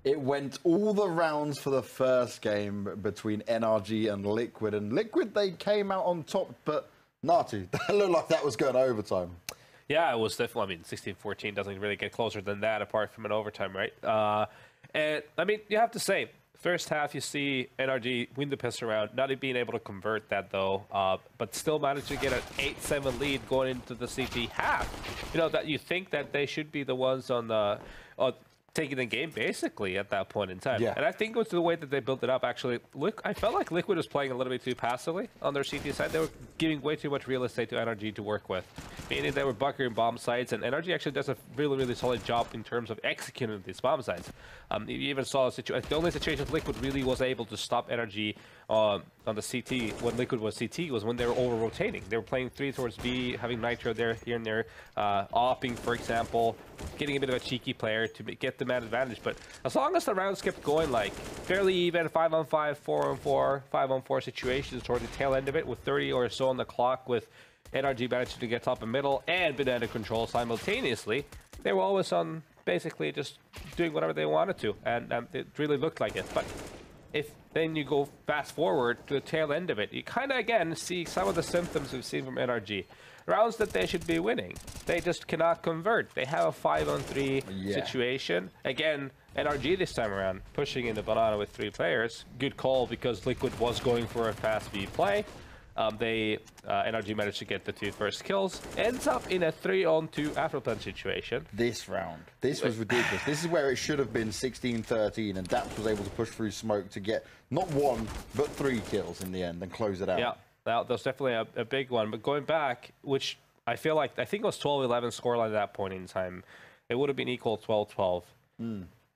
It went all the rounds for the first game between NRG and Liquid. And Liquid, they came out on top, but Natu, that looked like that was going to overtime. Yeah, it was definitely, I mean, 16-14 doesn't really get closer than that apart from an overtime, right? And, I mean, you have to say, first half, you see NRG win the piss round, not being able to convert that, though, but still managed to get an 8-7 lead going into the CT half. You know, that you think that they should be the ones on the taking the game, basically, at that point in time. Yeah. And I think it was the way that they built it up, actually. I felt like Liquid was playing a little bit too passively on their CT side. They were giving way too much real estate to NRG to work with, meaning they were bunkering bomb sites, and NRG actually does a really, really solid job in terms of executing these bomb sites. You even saw a situation, the only situation Liquid really was able to stop NRG on the CT, when Liquid was CT, was when they were over-rotating. They were playing 3 towards B, having Nitro there, here and there, opping, for example, getting a bit of a cheeky player to get the man advantage. But as long as the rounds kept going, like, fairly even 5-on-5, 4-on-4, 5-on-4 situations toward the tail end of it, with 30 or so on the clock, with NRG managing to get top and middle and banana control simultaneously, they were always on basically just doing whatever they wanted to, and it really looked like it. But if then you go fast forward to the tail end of it, you kind of again see some of the symptoms we've seen from NRG. Rounds that they should be winning, they just cannot convert. They have a 5-on-3 situation. Again, NRG this time around pushing into banana with 3 players. Good call, because Liquid was going for a fast B play. NRG managed to get the 2 first kills. Ends up in a 3-on-2 afterplan situation. This round, this was ridiculous. This is where it should have been 16-13, and Daps was able to push through smoke to get not 1 but 3 kills in the end and close it out. Yeah, that was definitely a big one. But going back, which I think it was 12-11 scoreline at that point in time, it would have been equal 12-12.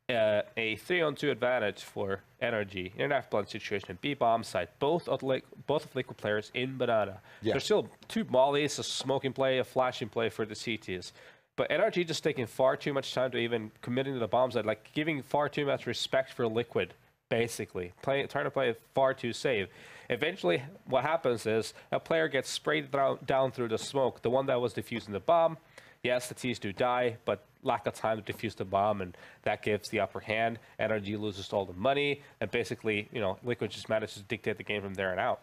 A 3-on-2 advantage for NRG in an afterplan situation, a B bomb site, both of Liquid players in banana. Yeah. There's still 2 mollies, a smoking play, a flashing play for the CTs. But NRG just taking far too much time to even committing to the bomb site, like giving far too much respect for Liquid, basically. Trying to play it far too safe. Eventually, what happens is a player gets sprayed down through the smoke, the one that was defusing the bomb. Yes, the T's do die, but lack of time to defuse the bomb, and that gives the upper hand. NRG loses all the money, and basically, you know, Liquid just manages to dictate the game from there on out.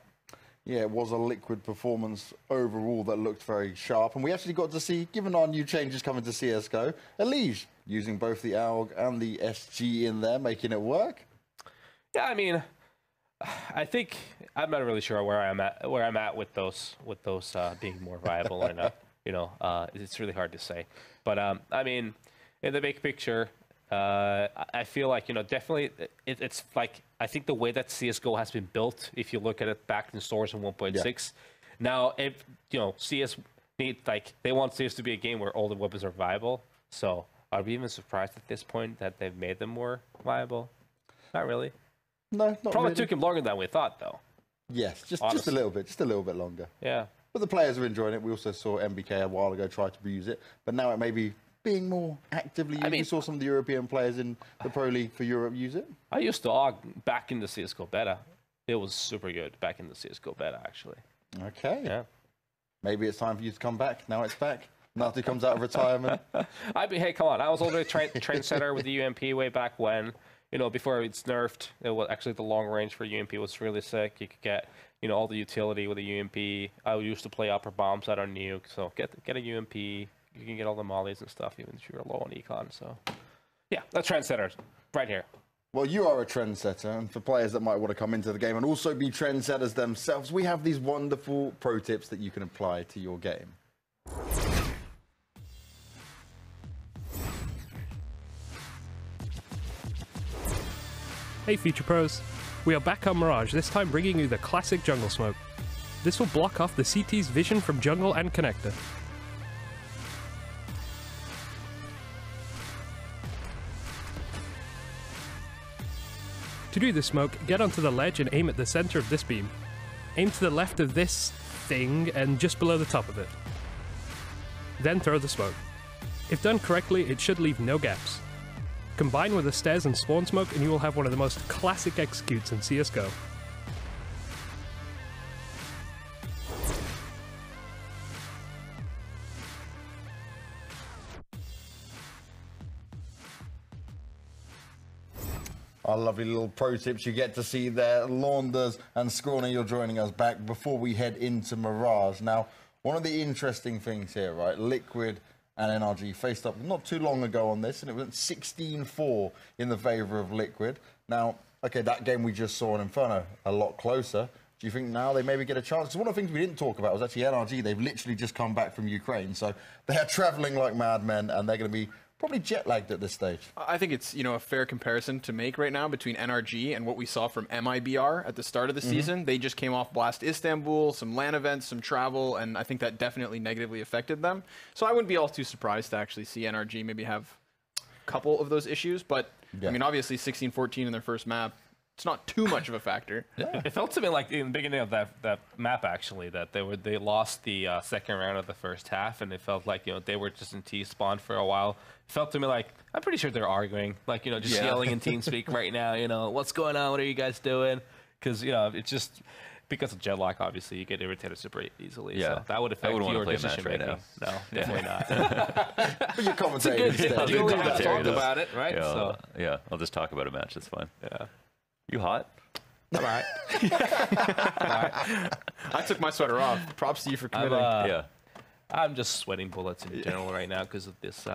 Yeah, it was a Liquid performance overall that looked very sharp, and we actually got to see, given our new changes coming to CSGO, Elige using both the AUG and the SG in there, making it work. Yeah, I mean, I think I'm not really sure where I'm at with those being more viable or not. You know, it's really hard to say. But, I mean, in the big picture, I feel like, you know, definitely it's like, I think the way that CSGO has been built, if you look at it back in stores in 1.6, now, if, you know, CS they want CS to be a game where all the weapons are viable. So are we even surprised at this point that they've made them more viable? Not really. No, not Probably really. took him longer than we thought, though. Yes, just a little bit longer. Yeah. But the players are enjoying it. We also saw MBK a while ago try to use it, but now it may be being more actively used. We saw some of the European players in the Pro League for Europe use it. I used to AUG back in the CSGO beta. It was super good back in the CSGO beta, actually. Okay. Yeah. Maybe it's time for you to come back. Now it's back. Natu comes out of retirement. I mean, hey, come on. I was already a trendsetter with the UMP way back when. You know, before it's nerfed, it was actually the long range for UMP was really sick. You could get, you know, all the utility with the UMP. I used to play upper bombs out on nuke, so get a UMP. You can get all the mollies and stuff, even if you're low on econ. So, yeah, that's trendsetters right here. Well, you are a trendsetter, and for players that might want to come into the game and also be trendsetters themselves, we have these wonderful pro tips that you can apply to your game. Hey Future Pros, we are back on Mirage, this time bringing you the classic jungle smoke. This will block off the CT's vision from jungle and connector. To do this smoke, get onto the ledge and aim at the center of this beam. Aim to the left of this thing and just below the top of it. Then throw the smoke. If done correctly, it should leave no gaps. Combine with the stairs and spawn smoke and you will have one of the most classic executes in CSGO. Our lovely little pro tips you get to see there. Launders and Scrawny, you're joining us back before we head into Mirage. Now, one of the interesting things here, right? Liquid and NRG faced up not too long ago on this, and it went 16-4 in the favour of Liquid. Now, okay, that game we just saw in Inferno, a lot closer. Do you think now they maybe get a chance? Because one of the things we didn't talk about was actually NRG. They've literally just come back from Ukraine, so they are travelling like madmen, and they're going to be probably jet-lagged at this stage. I think it's, a fair comparison to make right now between NRG and what we saw from MIBR at the start of the season. They just came off Blast Istanbul, some LAN events, some travel, and I think that definitely negatively affected them. So I wouldn't be all too surprised to actually see NRG maybe have a couple of those issues. But, I mean, obviously 16-14 in their first map, it's not too much of a factor. It felt to me like in the beginning of that map, actually, that they lost the second round of the first half, and it felt like they were just in T-spawn for a while. It felt to me like I'm pretty sure they're arguing, like just yelling in TeamSpeak right now. What's going on? What are you guys doing? Because it's just because of jet lag. Obviously, you get irritated super easily. Yeah, so that would affect your decision making. Right now. No, definitely not. But you're commentating instead. You'll talk about it, right? Yeah, yeah, I'll just talk about a match. That's fine. Yeah. You hot? All right. I took my sweater off. Props to you for committing. Yeah. I'm just sweating bullets in general right now because of this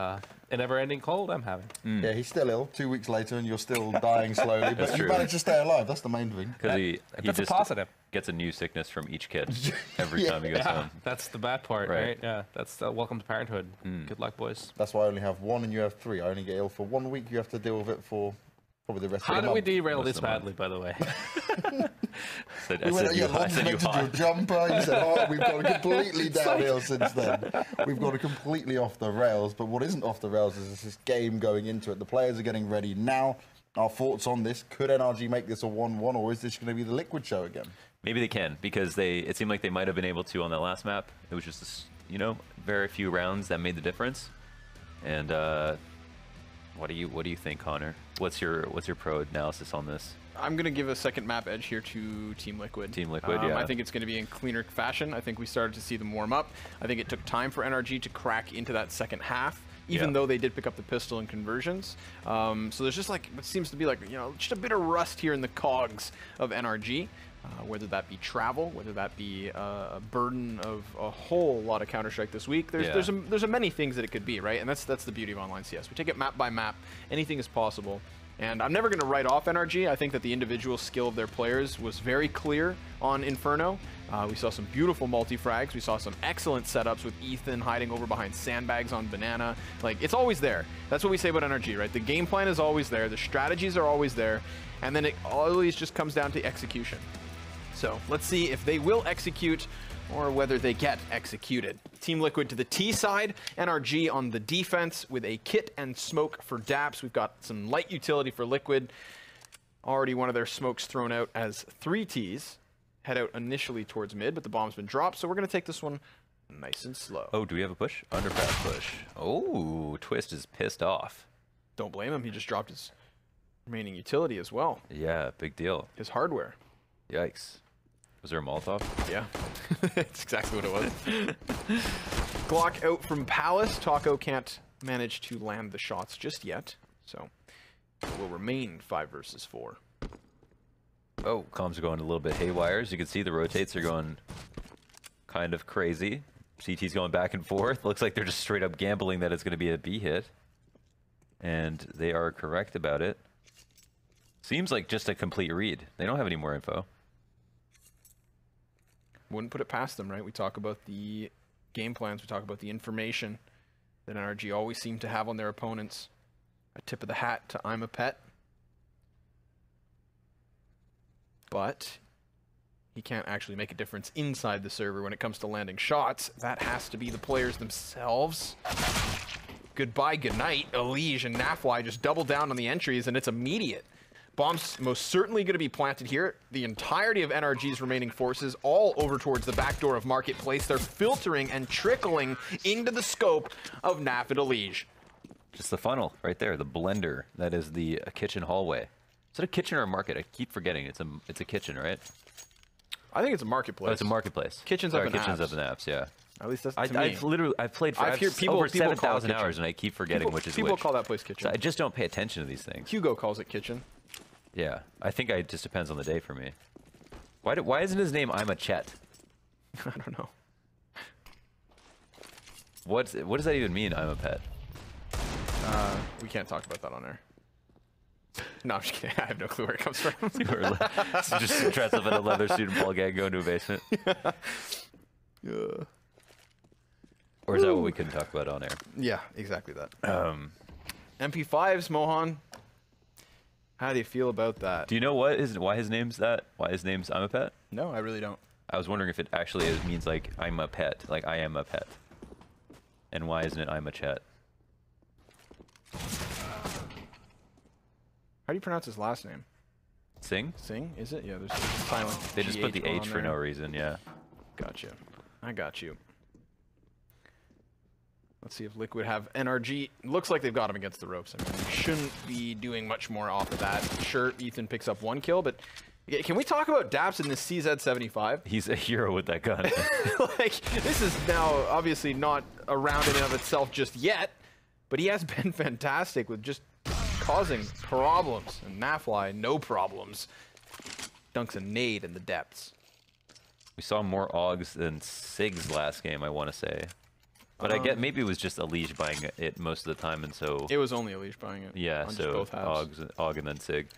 never-ending cold I'm having. Yeah, he's still ill 2 weeks later, and you're still dying slowly. But you managed to stay alive. That's the main thing. Because he That's just a positive. gets a new sickness from each kid every time he goes home. That's the bad part, right? Yeah, that's welcome to parenthood. Good luck, boys. That's why I only have one, and you have three. I only get ill for 1 week. You have to deal with it for probably the rest of the month. How did we derail this badly, by the way? We went, your jumper. You said, oh, we've gone completely downhill since then. We've gone completely off the rails. But what isn't off the rails is this game going into it. The players are getting ready now. Our thoughts on this. Could NRG make this a 1-1, or is this going to be the Liquid show again? Maybe they can, because it seemed like they might have been able to on that last map. It was just, very few rounds that made the difference. And what do you think, Connor? What's your pro analysis on this? I'm going to give a second map edge here to Team Liquid. Team Liquid, yeah. I think it's going to be in cleaner fashion. I think we started to see them warm up. I think it took time for NRG to crack into that second half, even though they did pick up the pistol in conversions. So there's just what seems to be just a bit of rust here in the cogs of NRG. Whether that be travel, whether that be a burden of a whole lot of Counter-Strike this week, there's a many things that it could be, right? And that's the beauty of online CS. We take it map by map. Anything is possible. And I'm never going to write off NRG. I think that the individual skill of their players was very clear on Inferno. We saw some beautiful multi-frags. We saw some excellent setups with Ethan hiding over behind sandbags on Banana. It's always there. That's what we say about NRG, right? The game plan is always there. The strategies are always there. And then it always just comes down to execution. So let's see if they will execute or whether they get executed. Team Liquid to the T side, NRG on the defense with a kit and smoke for Daps. We've got some light utility for Liquid. Already one of their smokes thrown out as 3 Ts. Head out initially towards mid, but the bomb's been dropped, so we're going to take this one nice and slow. Oh, do we have a push? Underpass push. Oh, Twist is pissed off. Don't blame him. He just dropped his remaining utility as well. Yeah, big deal. His hardware. Yikes. Was there a Molotov? Yeah, that's exactly what it was. Glock out from Palace. Taco can't manage to land the shots just yet, so it will remain 5 versus 4. Oh, comms are going a little bit haywire. As you can see, the rotates are going kind of crazy. CT's going back and forth. Looks like they're just straight up gambling that it's going to be a B hit. And they are correct about it. Seems like just a complete read. They don't have any more info. Wouldn't put it past them, right? We talk about the game plans. We talk about the information that NRG always seem to have on their opponents. A tip of the hat to I'm a Pet. But he can't actually make a difference inside the server when it comes to landing shots. That has to be the players themselves. Goodbye, goodnight. Elige and Nafly just double down on the entries, and it's immediate. Bomb's most certainly going to be planted here. The entirety of NRG's remaining forces all over towards the back door of Marketplace. They're filtering and trickling into the scope of Naf and Elige. Just the funnel right there, the blender. That is the kitchen hallway. Is it a kitchen or a market? I keep forgetting. It's a kitchen, right? I think it's a marketplace. Oh, it's a marketplace. Kitchens Sorry, up in kitchens apps. up in apps, yeah. At least that's to me. I've played for over 7,000 hours, and I keep forgetting which is which. People call that place kitchen. So I just don't pay attention to these things. Hugo calls it kitchen. Yeah, I think it just depends on the day for me. Why isn't his name I'm a Chet? I don't know. What does that even mean, I'm a pet? We can't talk about that on air. No, I'm just kidding. I have no clue where it comes from. Just dress up in a leather suit and ball gag, go into a basement. Yeah. Or is that what we couldn't talk about on air? Yeah, exactly that. MP5s, Mohan. How do you feel about that? Do you know why his name's that? Why his name's I'm a pet? No, I really don't. I was wondering if it actually means like I'm a pet, like I am a pet. And why isn't it I'm a Chet? How do you pronounce his last name? Sing? Sing, is it? Yeah, there's silent. They just put the GH H for no reason, yeah. Gotcha. I got you. Let's see if Liquid have NRG. Looks like they've got him against the ropes. I mean, they shouldn't be doing much more off of that. Sure, Ethan picks up 1 kill, but can we talk about Daps in this CZ75? He's a hero with that gun. Like, this is now obviously not around in and of itself just yet, but he has been fantastic with just causing problems. And Nafly, no problems. Dunks a nade in the depths. We saw more Augs than Sigs last game, I want to say. But I get maybe it was just Elige buying it most of the time, and so... It was only Elige buying it. Yeah, on so just both halves. Aug and then Sig.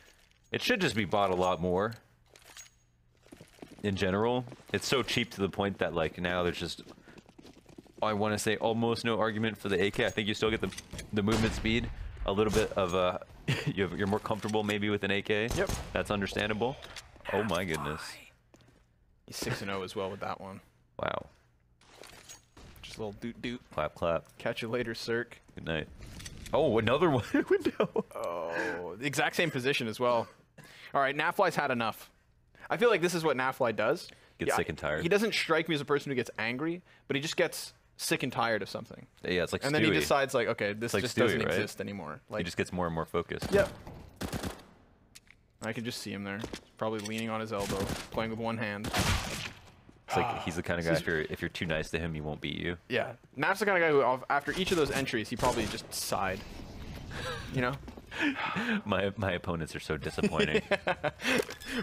It should just be bought a lot more. In general, it's so cheap to the point that like now there's just, I want to say almost no argument for the AK. I think you still get the movement speed, a little bit of you're more comfortable maybe with an AK. Yep, that's understandable. Oh my goodness. He's 6-0 as well with that one. Wow. Just a little doot doot. Clap clap. Catch you later, Cirque. Good night. Oh, another one window. Oh, the exact same position as well. All right, Nafly's had enough. I feel like this is what Nafly does. Gets sick and tired. He doesn't strike me as a person who gets angry, but he just gets sick and tired of something. Yeah, it's like and Stewie. then he decides like, okay, this like just Stewie, doesn't right? exist anymore. Like, he just gets more and more focused. Yep. I can just see him there, probably leaning on his elbow, playing with one hand. It's like he's the kind of guy, if you're too nice to him, he won't beat you. Yeah. Naf's the kind of guy who, after each of those entries, he probably just sighed. You know? My opponents are so disappointing.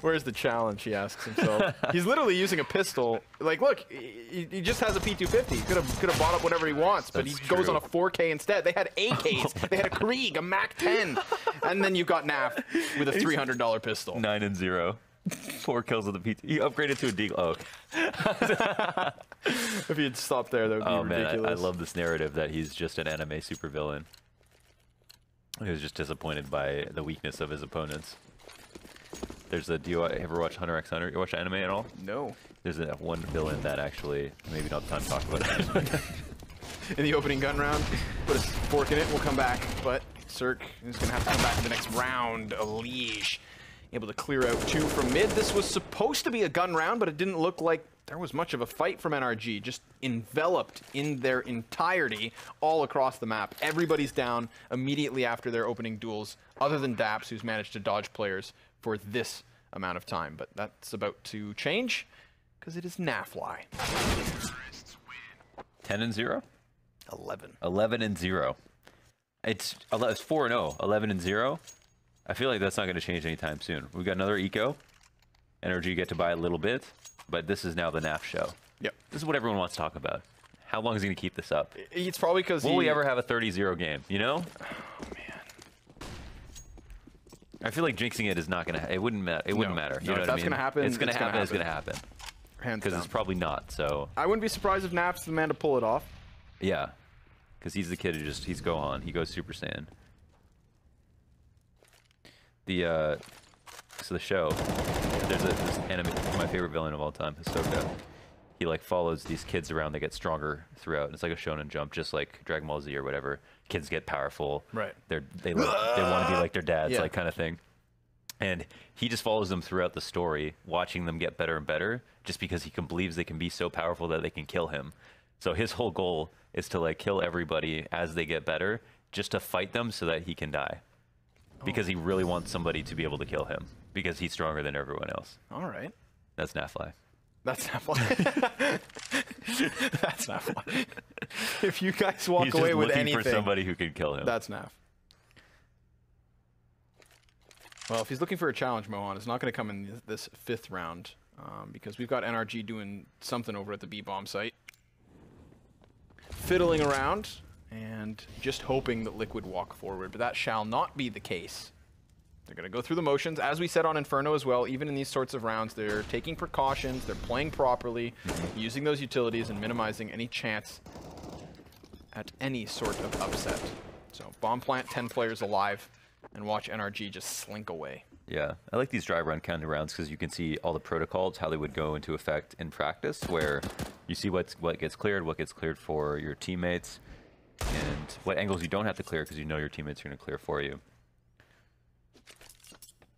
Where's the challenge, he asks himself. He's literally using a pistol. Like, look, he just has a P250. He could have bought up whatever he wants, but That's he goes true. on a 4K instead. They had AKs. They had a Krieg, a MAC-10. And then you've got Naf with a $300 pistol. 9-0. 4 kills with the PT. He upgraded to a D. Oh, okay. If he had stopped there, that would be ridiculous. Man, I love this narrative that he's just an anime supervillain. He was just disappointed by the weakness of his opponents. There's a. Do you ever watch Hunter x Hunter? You watch anime at all? No. There's that one villain that actually maybe not the time to talk about it. In the opening gun round, put a fork in it. We'll come back, but Cirque is gonna have to come back in the next round. Elige able to clear out 2 from mid. This was supposed to be a gun round, but it didn't look like there was much of a fight from NRG, just enveloped in their entirety all across the map. Everybody's down immediately after their opening duels, other than Daps, who's managed to dodge players for this amount of time. But that's about to change, because it is Nafly. 10-0? 11. 11-0. It's 4-0. 11-0. I feel like that's not going to change anytime soon. We've got another eco. NRG get to buy a little bit. But this is now the NAF show. Yep. This is what everyone wants to talk about. How long is he going to keep this up? It's probably because Will we ever have a 30-0 game, you know? Oh, man. I feel like jinxing it is not going to... It wouldn't matter. It wouldn't matter. You know what I mean? That's going to happen. It's going to happen. It's going to happen. Hands Because down. it's probably not, so... I wouldn't be surprised if Naf's the man to pull it off. Yeah. Because he's the kid who just... He's Gohan. He goes Super Saiyan. So the show... There's this anime, my favorite villain of all time, Hisoka. He like follows these kids around. They get stronger throughout. It's like a Shonen Jump, just like Dragon Ball Z or whatever. Kids get powerful. Right. They want to be like their dads, Yeah. like kind of thing. And he just follows them throughout the story, watching them get better and better, just because he believes they can be so powerful that they can kill him. So his whole goal is to like kill everybody as they get better, just to fight them so that he can die. Because he really wants somebody to be able to kill him. Because he's stronger than everyone else. All right. That's Nafly. That's Nafly. That's Nafly. If you guys walk he's away just with looking anything, for somebody who can kill him. that's Naf. Well, if he's looking for a challenge, Mohan, it's not going to come in this 5th round because we've got NRG doing something over at the B-bomb site. Fiddling around and just hoping that Liquid walk forward, but that shall not be the case. They're going to go through the motions. As we said on Inferno as well, even in these sorts of rounds, they're taking precautions, they're playing properly, using those utilities and minimizing any chance at any sort of upset. So bomb plant, 10 players alive, and watch NRG just slink away. Yeah, I like these dry run kind of rounds because you can see all the protocols, how they would go into effect in practice, where you see what gets cleared for your teammates, and what angles you don't have to clear because you know your teammates are going to clear for you.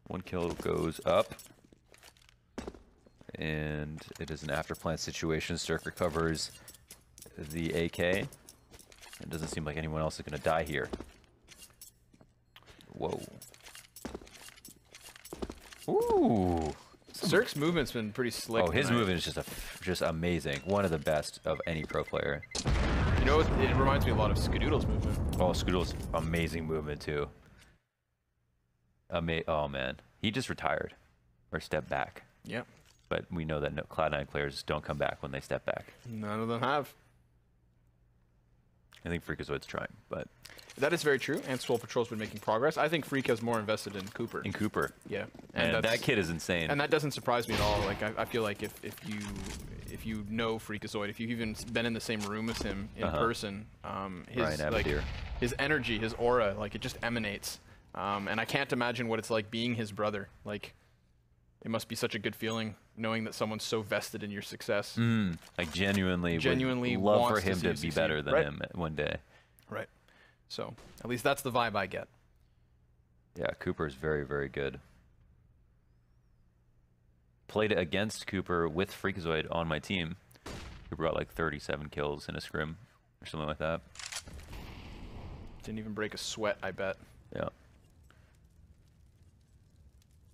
1 kill goes up, and it is an after plant situation. Cirque recovers the AK. It doesn't seem like anyone else is going to die here. Whoa. Ooh. Cirque's movement's been pretty slick. Oh, his movement is just amazing. One of the best of any pro player. You know, it reminds me a lot of Skadoodle's movement. Oh, Skadoodle's amazing movement too. Oh man, he just retired or stepped back. Yep. But we know that Cloud9 players don't come back when they step back. None of them have. I think Freakazoid's trying, but that is very true. And Swole Patrol's been making progress. I think Freak has more invested in Cooper. Yeah, and that kid is insane. And that doesn't surprise me at all. Like I feel like if you know Freakazoid, if you've even been in the same room as him in person, his energy, his aura, like it just emanates. And I can't imagine what it's like being his brother. Like, it must be such a good feeling knowing that someone's so vested in your success. Like genuinely would love for him to be better than him one day. Right. So at least that's the vibe I get. Yeah, Cooper is very, very good. Played against Cooper with Freakazoid on my team. Cooper got like 37 kills in a scrim or something like that. Didn't even break a sweat, I bet. Yeah.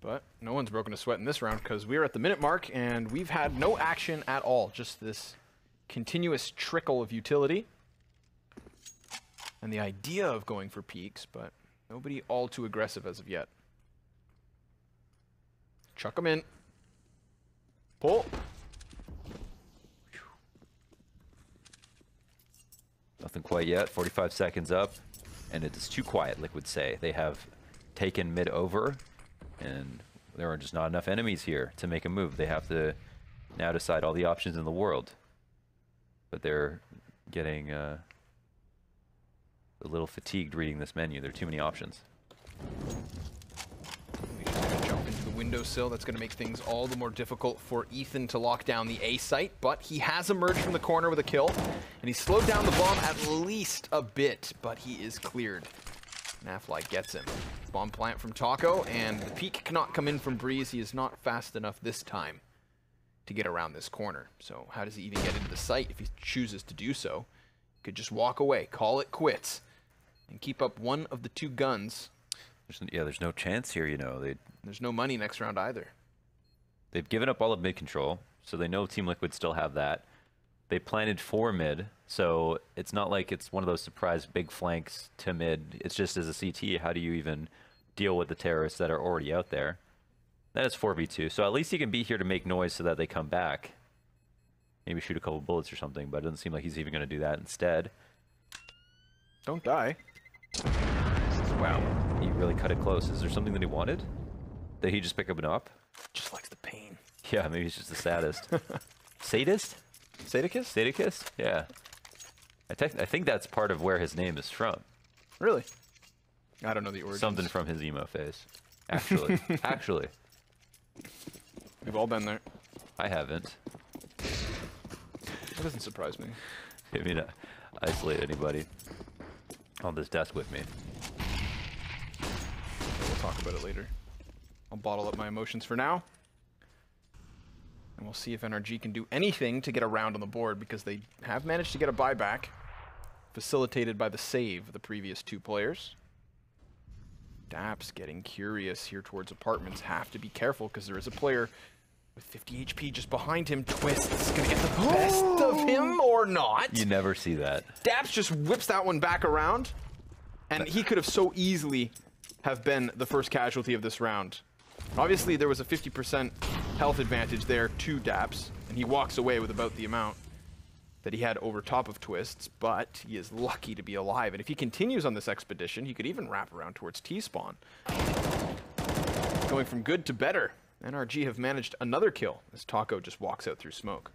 But no one's broken a sweat in this round because we're at the minute mark and we've had no action at all. Just this continuous trickle of utility. And the idea of going for peaks, but nobody all too aggressive as of yet. Chuck them in. Pull. Nothing quite yet. 45 seconds up. And it is too quiet, Liquid say. They have taken mid over. And there are just not enough enemies here to make a move. They have to now decide all the options in the world. But they're getting a little fatigued reading this menu. There are too many options. Jump into the windowsill. That's going to make things all the more difficult for Ethan to lock down the A site. But he has emerged from the corner with a kill. And he's slowed down the bomb at least a bit. But he is cleared. Nafly gets him. Bomb plant from Taco, and the peek cannot come in from Breeze. He is not fast enough this time to get around this corner. So how does he even get into the site if he chooses to do so? He could just walk away, call it quits, and keep up one of the 2 guns. There's no chance here, you know. There's no money next round either. They've given up all of mid control, so they know Team Liquid still have that. They planted for mid, so it's not like it's one of those surprise big flanks to mid. It's just as a CT, how do you even deal with the terrorists that are already out there? That is 4v2, so at least he can be here to make noise so that they come back. Maybe shoot a couple bullets or something, but it doesn't seem like he's even going to do that instead. Don't die. Wow, he really cut it close. Is there something that he wanted? Did he just pick up an up? Just likes the pain. Yeah, maybe he's just the saddest. Sadist? Sadicus? Sadicus? Yeah. I think that's part of where his name is from. Really? I don't know the origins. Something from his emo phase. Actually. Actually. We've all been there. I haven't. That doesn't surprise me. I mean, isolate anybody on this desk with me. We'll talk about it later. I'll bottle up my emotions for now. And we'll see if NRG can do anything to get a round on the board, because they have managed to get a buyback, facilitated by the save of the previous 2 players. Daps getting curious here towards apartments. Have to be careful, because there is a player with 50 HP just behind him. Twist's gonna get the best of him or not. You never see that. Daps just whips that one back around, and he could have so easily have been the first casualty of this round. Obviously, there was a 50% health advantage there to Daps, and he walks away with about the amount that he had over top of Twists, but he is lucky to be alive. And if he continues on this expedition, he could even wrap around towards T-spawn. Going from good to better. NRG have managed another kill as Taco just walks out through smoke.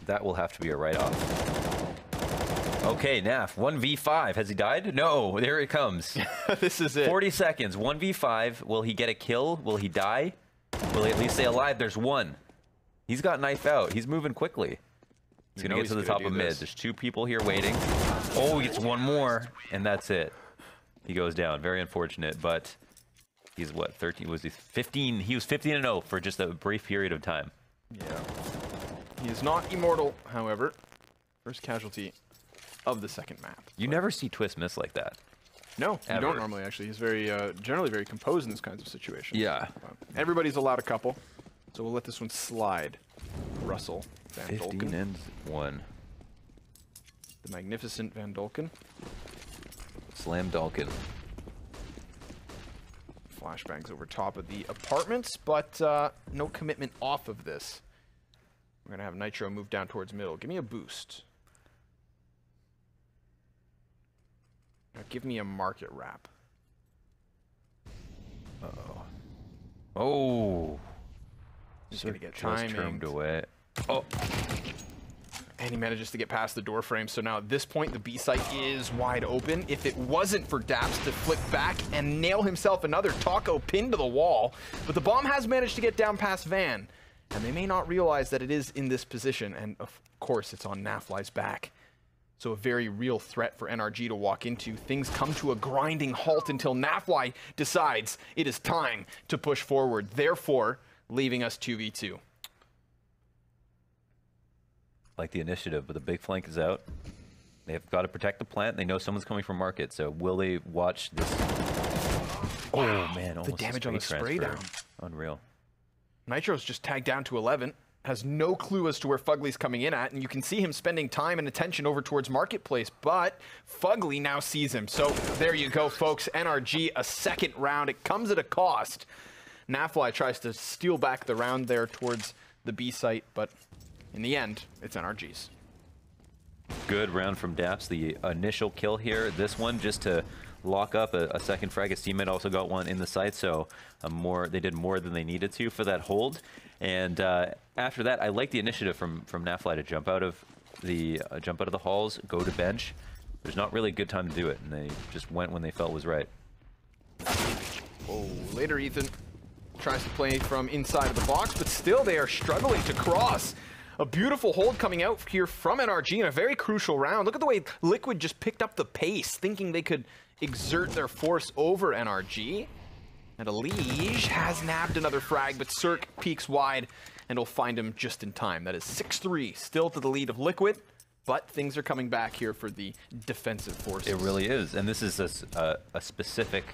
That will have to be a write-off. Okay, Naf, 1v5. Has he died? No, there it comes. This is it. 40 seconds, 1v5. Will he get a kill? Will he die? Will he at least stay alive? There's one. He's got knife out. He's moving quickly. He's going to get to the top of mid. There's 2 people here waiting. Oh, he gets one more, and that's it. He goes down. Very unfortunate, but he's what, 13? Was he 15? He was 15-0 for just a brief period of time. Yeah. He is not immortal, however. First casualty of the second map. You never see Twist miss like that. No, Ever. you don't normally, actually. He's very, generally very composed in this kinds of situations. Yeah. Everybody's allowed a couple, so we'll let this one slide. Russell Van 15 Dolken. and 1. The magnificent Van Dolken. Slam Dolken. Flashbangs over top of the apartments, but no commitment off of this. We're going to have Nitro move down towards middle. Give me a boost. Now give me a market wrap. Uh-oh. Oh. He's going to get just turned timed. away. Oh. And he manages to get past the door frame. So now at this point, the B site is wide open. If it wasn't for Daps to flip back and nail himself another Taco pinned to the wall. But the bomb has managed to get down past Van. And they may not realize that it is in this position. And of course, it's on Nafly's back. So a very real threat for NRG to walk into. Things come to a grinding halt until Nafly decides it is time to push forward. Therefore, leaving us 2v2. Like the initiative, but the big flank is out. They've got to protect the plant. They know someone's coming from market, so will they watch this? Oh, man, almost the damage on the spray down. Unreal. Nitro's just tagged down to 11. Has no clue as to where Fugly's coming in at, and you can see him spending time and attention over towards Marketplace, but Fugly now sees him. So there you go, folks. NRG, a second round. It comes at a cost. Nafly tries to steal back the round there towards the B site, but in the end, it's NRG's. Good round from Daps. The initial kill here. This one just to lock up a second frag. His teammate also got one in the site, so they did more than they needed to for that hold. And after that, I like the initiative from Nafly to jump out of the halls, go to bench. There's not really a good time to do it, and they just went when they felt was right. Oh, later Ethan tries to play from inside of the box, but still they are struggling to cross. A beautiful hold coming out here from NRG in a very crucial round. Look at the way Liquid just picked up the pace, thinking they could exert their force over NRG. And Elige has nabbed another frag, but Cirque peeks wide and will find him just in time. That is 6-3, still to the lead of Liquid, but things are coming back here for the defensive forces. It really is, and this is a specific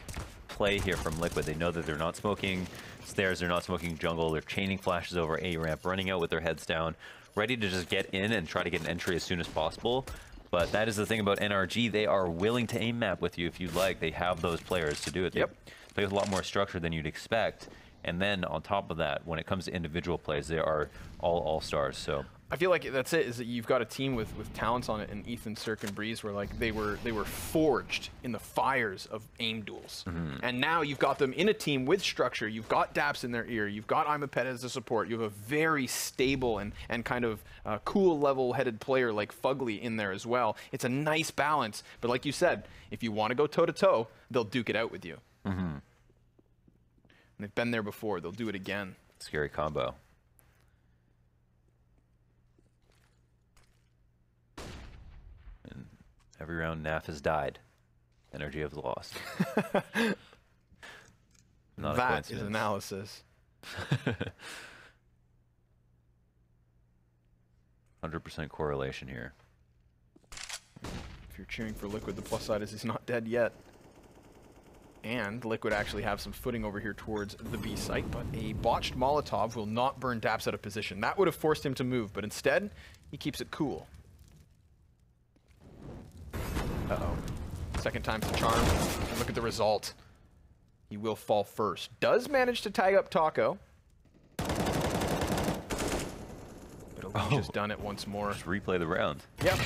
play here from Liquid. They know that they're not smoking stairs, they're not smoking jungle, they're chaining flashes over A ramp, running out with their heads down, ready to just get in and try to get an entry as soon as possible. But that is the thing about NRG, they are willing to aim map with you if you'd like. They have those players to do it. They play with a lot more structure than you'd expect. And then on top of that, when it comes to individual plays, they are all-stars. So I feel like that's it, is that you've got a team with talents on it, and Ethan, Cirque, and Breeze were like, they were forged in the fires of aim duels. And now you've got them in a team with structure. You've got Daps in their ear. You've got Imapet as a support. You have a very stable and kind of cool level-headed player like Fugly in there as well. It's a nice balance. But like you said, if you want to go toe-to-toe, they'll duke it out with you. And they've been there before. They'll do it again. scary combo. And every round NAF has died. NRG has lost. Not that is analysis. 100% correlation here. If you're cheering for Liquid, the plus side is he's not dead yet. And Liquid actually have some footing over here towards the B site, but a botched Molotov will not burn Daps out of position. That would have forced him to move, but instead, he keeps it cool. Uh-oh. Second time's the charm. And look at the result. He will fall first. Does manage to tag up Taco. But Elise has done it once more. Just replay the round. Yep.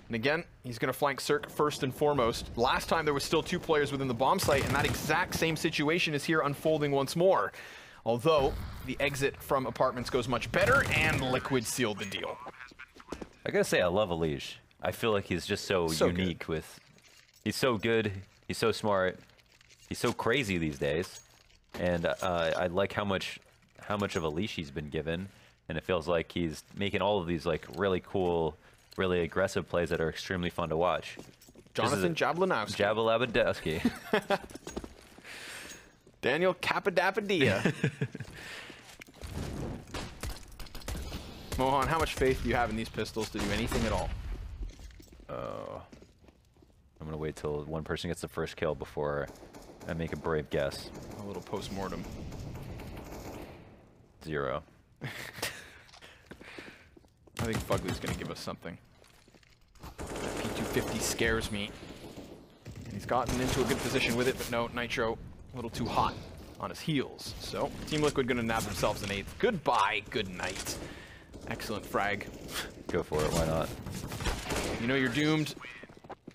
And again, he's going to flank Cirque first and foremost. Last time there was still 2 players within the bomb site, and that exact same situation is here unfolding once more. Although, the exit from apartments goes much better, and Liquid sealed the deal. I gotta say, I love Elige. I feel like he's just so unique good. with... He's so good, he's so smart, he's so crazy these days. And I like how much of a leash he's been given. And it feels like he's making all of these like really cool, really aggressive plays that are extremely fun to watch. Jonathan Jablonowski. Jablabadowski. Daniel Capadapadia. Mohan, how much faith do you have in these pistols to do anything at all? I'm gonna wait till one person gets the first kill before I make a brave guess. A little post-mortem. 0. I think Fugly's gonna give us something. P250 scares me. And he's gotten into a good position with it, but no, Nitro a little too hot on his heels. So, Team Liquid gonna nab themselves an 8th. Goodbye, good night. Excellent frag. Go for it, why not? You know you're doomed.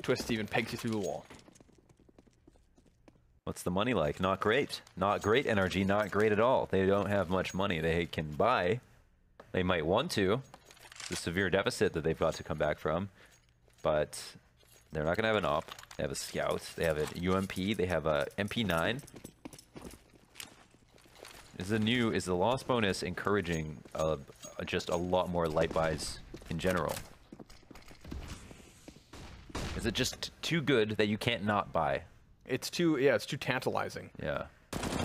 Twist even pegs you through the wall. What's the money like? Not great. Not great, NRG, not great at all. They don't have much money they can buy. They might want to. The severe deficit that they've got to come back from. But they're not going to have an op. They have a scout. They have a UMP. They have a MP9. Is the loss bonus encouraging just a lot more light buys in general? Is it just too good that you can't not buy? It's too tantalizing. Yeah.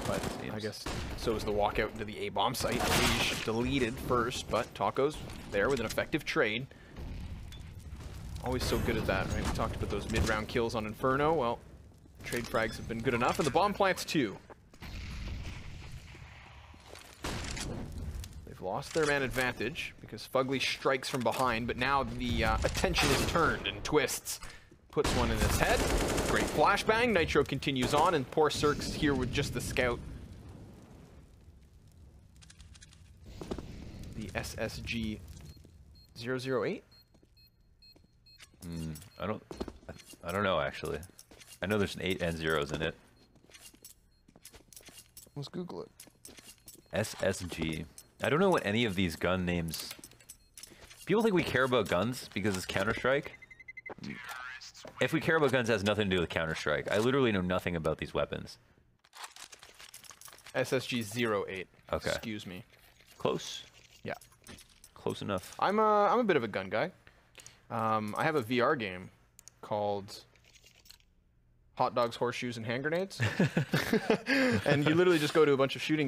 But I guess so is the walkout into the A-bomb site. Liege deleted first, but Taco's there with an effective trade. Always so good at that, right? We talked about those mid-round kills on Inferno. Well, trade frags have been good enough, and the bomb plants too. They've lost their man advantage because Fugly strikes from behind, but now the attention is turned and Twists puts one in his head. Great flashbang. Nitro continues on, and poor Cirque's here with just the scout. The SSG 008? I don't know, actually. I know there's an 8 and 0s in it. Let's Google it. SSG. I don't know what any of these gun names... People think we care about guns because it's Counter-Strike. If we care about guns, it has nothing to do with Counter-Strike. I literally know nothing about these weapons. SSG 08. Okay. Excuse me. Close. Yeah. Close enough. I'm a bit of a gun guy. I have a VR game called Hot Dogs, Horseshoes, and Hand Grenades. And you literally just go to a bunch of shooting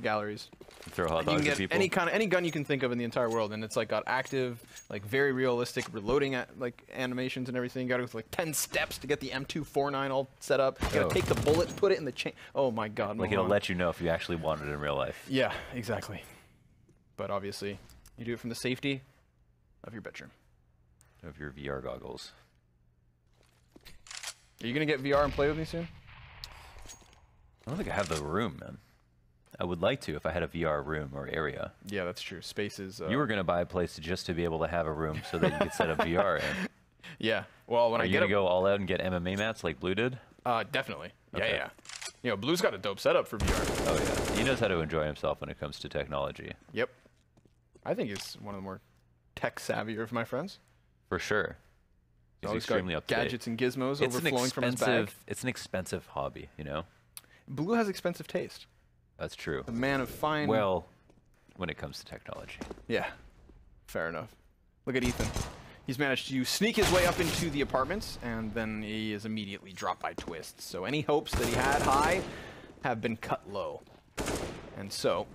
galleries. Throw hot And you dogs can at get people. any gun you can think of in the entire world, and it's like got active, like very realistic reloading like animations and everything. You gotta go through like 10 steps to get the M249 all set up. You gotta take the bullet, put it in the chain. Oh my god. Like it'll let you know if you actually want it in real life. Yeah, exactly. But obviously, you do it from the safety of your bedroom. Of your VR goggles. Are you gonna get VR and play with me soon? I don't think I have the room, man. I would like to if I had a VR room or area. Yeah, that's true. Space is... You were going to buy a place just to be able to have a room so that you could set up VR in. Yeah. Well, when Are you going to go all out and get MMA mats like Blue did? Definitely. Okay. Yeah, yeah. You know, Blue's got a dope setup for VR. Oh, yeah. He knows how to enjoy himself when it comes to technology. Yep. I think he's one of the more tech-savvier of my friends. For sure. He's Always extremely got up to date. gadgets and gizmos overflowing from his bag. It's an expensive hobby, you know? Blue has expensive taste. That's true. A man of fine... Well, when it comes to technology. Yeah. Fair enough. Look at Ethan. He's managed to sneak his way up into the apartments, and then he is immediately dropped by Twists. So any hopes that he had high have been cut low. And so,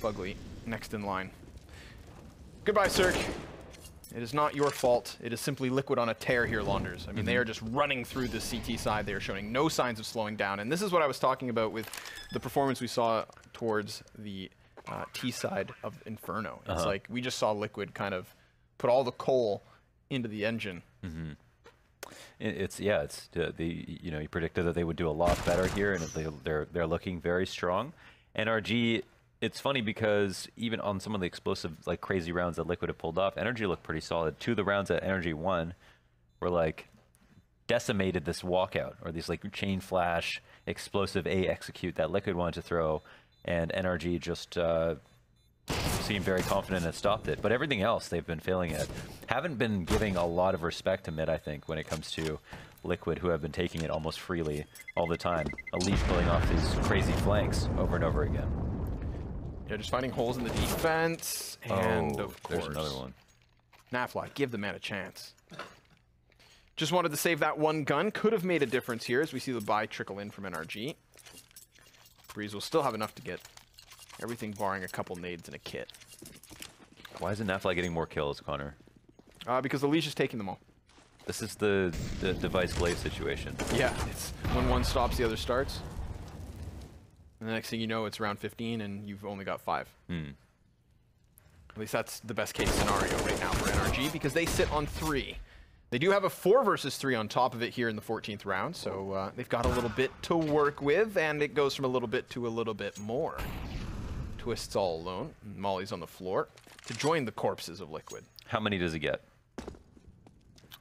Fugly, next in line. Goodbye, Cirque. It is not your fault. It is simply Liquid on a tear here, Launders. I mean, they are just running through the CT side. They are showing no signs of slowing down. And this is what I was talking about with the performance we saw towards the T side of Inferno. It's like we just saw Liquid kind of put all the coal into the engine. It's you know, you predicted that they would do a lot better here, and they're looking very strong. NRG, it's funny because even on some of the explosive, like crazy rounds that Liquid have pulled off, NRG looked pretty solid. Two of the rounds that NRG won were like decimated this walkout, or these like chain flash explosive A execute that Liquid wanted to throw, and NRG just seemed very confident and stopped it. But everything else they've been failing at. Haven't been giving a lot of respect to mid, I think, when it comes to Liquid, who have been taking it almost freely all the time. Elise pulling off these crazy flanks over and over again. Yeah, just finding holes in the defense, and of course, there's another one. Nafly, give the man a chance. Just wanted to save that one gun. Could have made a difference here as we see the buy trickle in from NRG. Breeze will still have enough to get everything barring a couple nades and a kit. Why isn't Nafly getting more kills, Connor? Because Alicia's taking them all. This is the device glaive situation. Yeah, it's when one stops, the other starts. And the next thing you know, it's round 15 and you've only got 5. At least that's the best case scenario right now for NRG, because they sit on 3. They do have a 4 versus 3 on top of it here in the 14th round, so they've got a little bit to work with, and it goes from a little bit to a little bit more. Twist's all alone. Molly's on the floor to join the corpses of Liquid. How many does he get?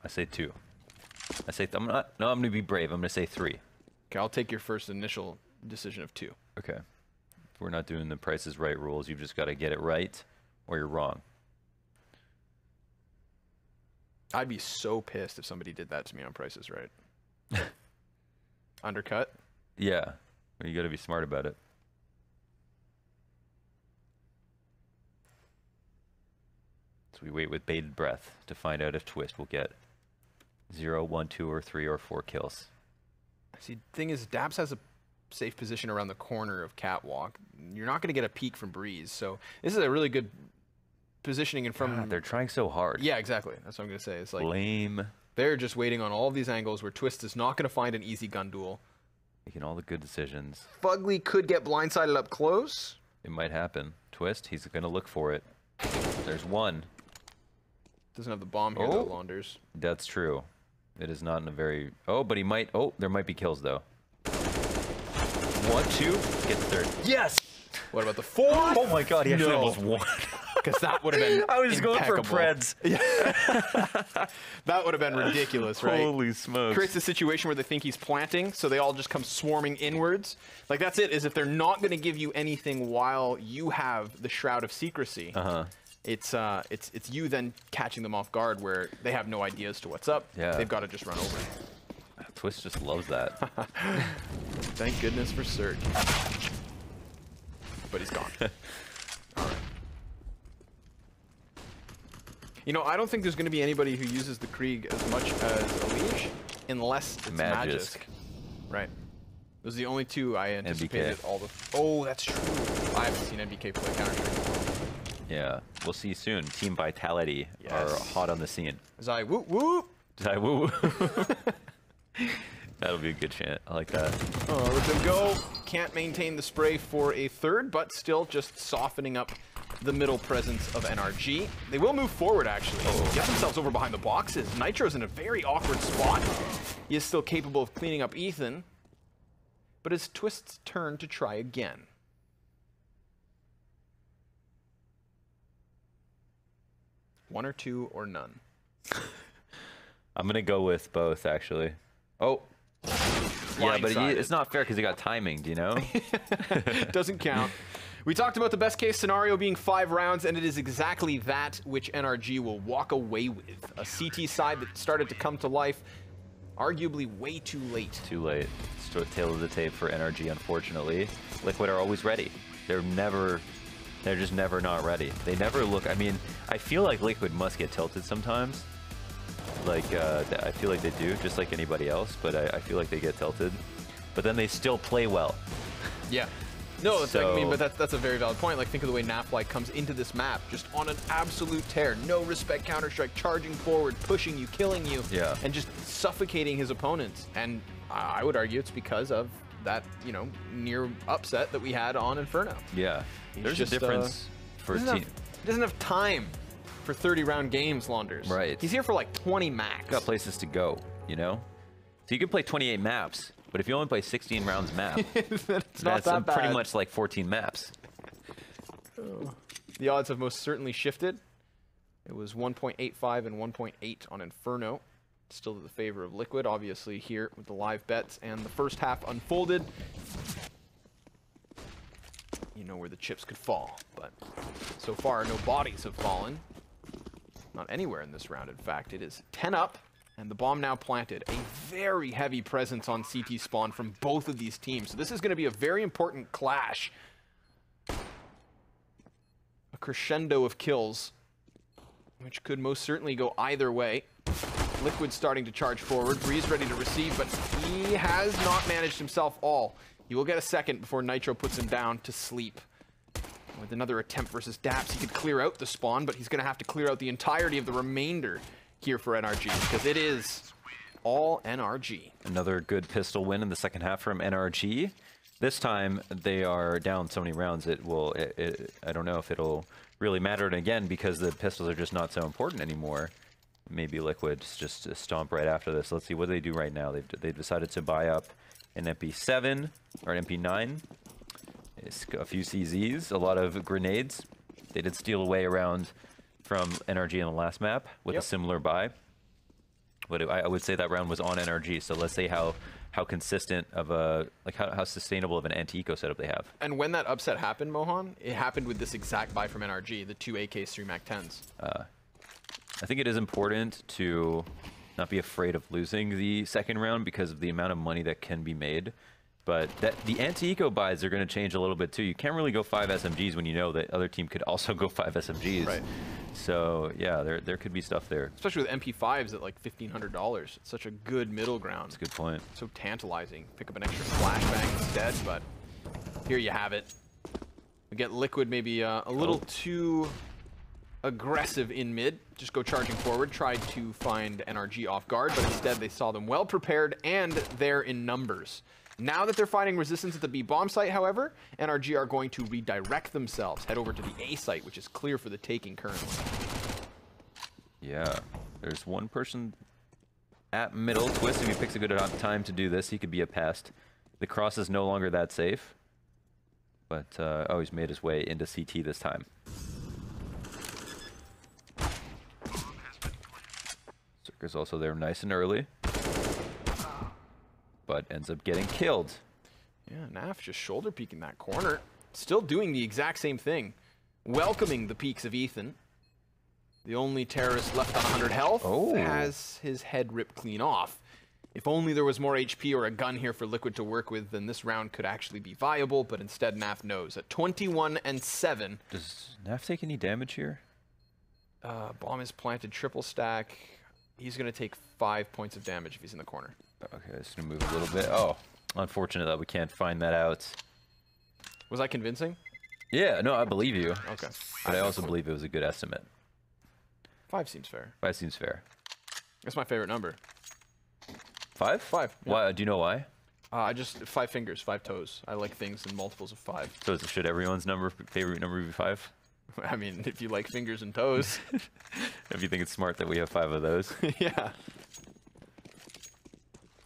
I say 2. I say I'm gonna be brave. I'm gonna say 3. Okay, I'll take your first initial decision of 2. Okay. If we're not doing the Price is Right rules, you've just got to get it right, or you're wrong. I'd be so pissed if somebody did that to me on Price is Right. Undercut? Yeah. You got to be smart about it. So we wait with bated breath to find out if Twist will get 0, 1, 2, or 3, or 4 kills. See, the thing is, Dabs has a safe position around the corner of Catwalk. You're not going to get a peek from Breeze, so this is a really good positioning. And from they're trying so hard. Yeah, exactly. That's what I'm going to say. It's like lame. They're just waiting on all of these angles where Twist is not going to find an easy gun duel. Making all the good decisions. Fugly could get blindsided up close. It might happen. Twist, he's going to look for it. There's one. Doesn't have the bomb here, though, Launders. That's true. It is not in a very... Oh, but he might... Oh, there might be kills, though. 1, 2, get the 3rd. Yes! What about the 4? Oh my god, he actually almost won. Because that would have been I was impeccable. going for Preds. That would have been ridiculous, right? Holy smokes. Creates a situation where they think he's planting, so they all just come swarming inwards. Like, that's it, is if they're not going to give you anything while you have the Shroud of Secrecy, it's you then catching them off guard where they have no idea as to what's up. Yeah. They've got to just run over. Twist just loves that. Thank goodness for Surge. But he's gone. All right. You know, I don't think there's going to be anybody who uses the Krieg as much as Elige, unless it's Magisk. Right. Those are the only 2 I anticipated. NBK. Oh, that's true. I haven't seen NBK play Counter-Strike. Yeah, we'll see soon. Team Vitality are hot on the scene. Zai whoop whoop. Zai woo. That'll be a good chant. I like that. Oh, let them go. Can't maintain the spray for a 3rd, but still just softening up the middle presence of NRG. They will move forward, actually. Get themselves over behind the boxes. Nitro's in a very awkward spot. He is still capable of cleaning up Ethan, but it's Twist's turn to try again. One or 2 or none. I'm going to go with both, actually. Oh. Yeah, but it's not fair because he got timing, do you know? Doesn't count. We talked about the best case scenario being 5 rounds, and it is exactly that which NRG will walk away with. A CT side that started to come to life, arguably way too late. Too late. It's tail of the tape for NRG, unfortunately. Liquid are always ready. They're just never not ready. They never look... I mean, I feel like Liquid must get tilted sometimes. Like, I feel like they do, just like anybody else, but I feel like they get tilted. But then they still play well. Yeah. No, it's like, I mean, but that's a very valid point. Like, think of the way Nafly comes into this map, just on an absolute tear. No respect Counter-Strike, charging forward, pushing you, killing you, and just suffocating his opponents. And I would argue it's because of that, you know, near upset that we had on Inferno. Yeah. There's a difference for a team. He doesn't have time for 30-round games, Launders. Right. He's here for like 20 max. Got places to go. you know? So you can play 28 maps, but if you only play 16 rounds map, it's not that's that pretty bad. much like 14 maps. The odds have most certainly shifted. It was 1.85 and 1.8 on Inferno. Still to the favor of Liquid, obviously, here with the live bets. And the first half unfolded. You know where the chips could fall, but so far no bodies have fallen. Not anywhere in this round, in fact. It is 10 up, and the bomb now planted. A very heavy presence on CT spawn from both of these teams. So this is going to be a very important clash. A crescendo of kills, which could most certainly go either way. Liquid starting to charge forward. Breeze ready to receive, but he has not managed himself all. He will get a second before Nitro puts him down to sleep. With another attempt versus Daps, he could clear out the spawn, but he's going to have to clear out the entirety of the remainder here for NRG, because it is all NRG. Another good pistol win in the second half from NRG. This time, they are down so many rounds, I don't know if it'll really matter again, because the pistols are just not so important anymore. Maybe Liquid's just stomp right after this. Let's see what they do right now. They've decided to buy up an MP7 or an MP9. It's a few CZs, a lot of grenades. They did steal away around from NRG in the last map with a similar buy. But I would say that round was on NRG. So let's say how consistent of a, like how sustainable of an anti-eco setup they have. And when that upset happened, Mohan, it happened with this exact buy from NRG, the 2 AKs, 3 MAC-10s. I think it is important to not be afraid of losing the second round because of the amount of money that can be made. But the anti-eco buys are going to change a little bit too. You can't really go 5 SMGs when you know that other team could also go 5 SMGs. Right. So yeah, there could be stuff there. Especially with MP5s at like $1,500. It's such a good middle ground. That's a good point. So tantalizing. Pick up an extra flashbang instead, but here you have it. We get Liquid maybe a little too aggressive in mid. Just go charging forward. Tried to find NRG off guard, but instead they saw them well prepared and there in numbers. Now that they're finding resistance at the B bomb site, however, NRG are going to redirect themselves, head over to the A site, which is clear for the taking currently. Yeah, there's one person at middle. Twist, if he picks a good time to do this, he could be a pest. The cross is no longer that safe, but oh, he's made his way into CT this time. Circa's also there nice and early, but ends up getting killed. Yeah, Naf just shoulder peeking that corner. Still doing the exact same thing. Welcoming the peaks of Ethan. The only terrorist left on 100 health has his head ripped clean off. If only there was more HP or a gun here for Liquid to work with, then this round could actually be viable, but instead Naf knows. At 21-7. Does Naf take any damage here? Bomb is planted, triple stack. He's going to take 5 points of damage if he's in the corner. Okay, just gonna move a little bit. Oh, unfortunate that we can't find that out. Was I convincing? Yeah, no, I believe you. Okay. But I also believe it was a good estimate. 5 seems fair. 5 seems fair. That's my favorite number. 5? 5. Yeah. Why? Do you know why? I just 5 fingers, 5 toes. I like things in multiples of 5. So should everyone's favorite number be 5? I mean, if you like fingers and toes. If you think it's smart that we have 5 of those. Yeah.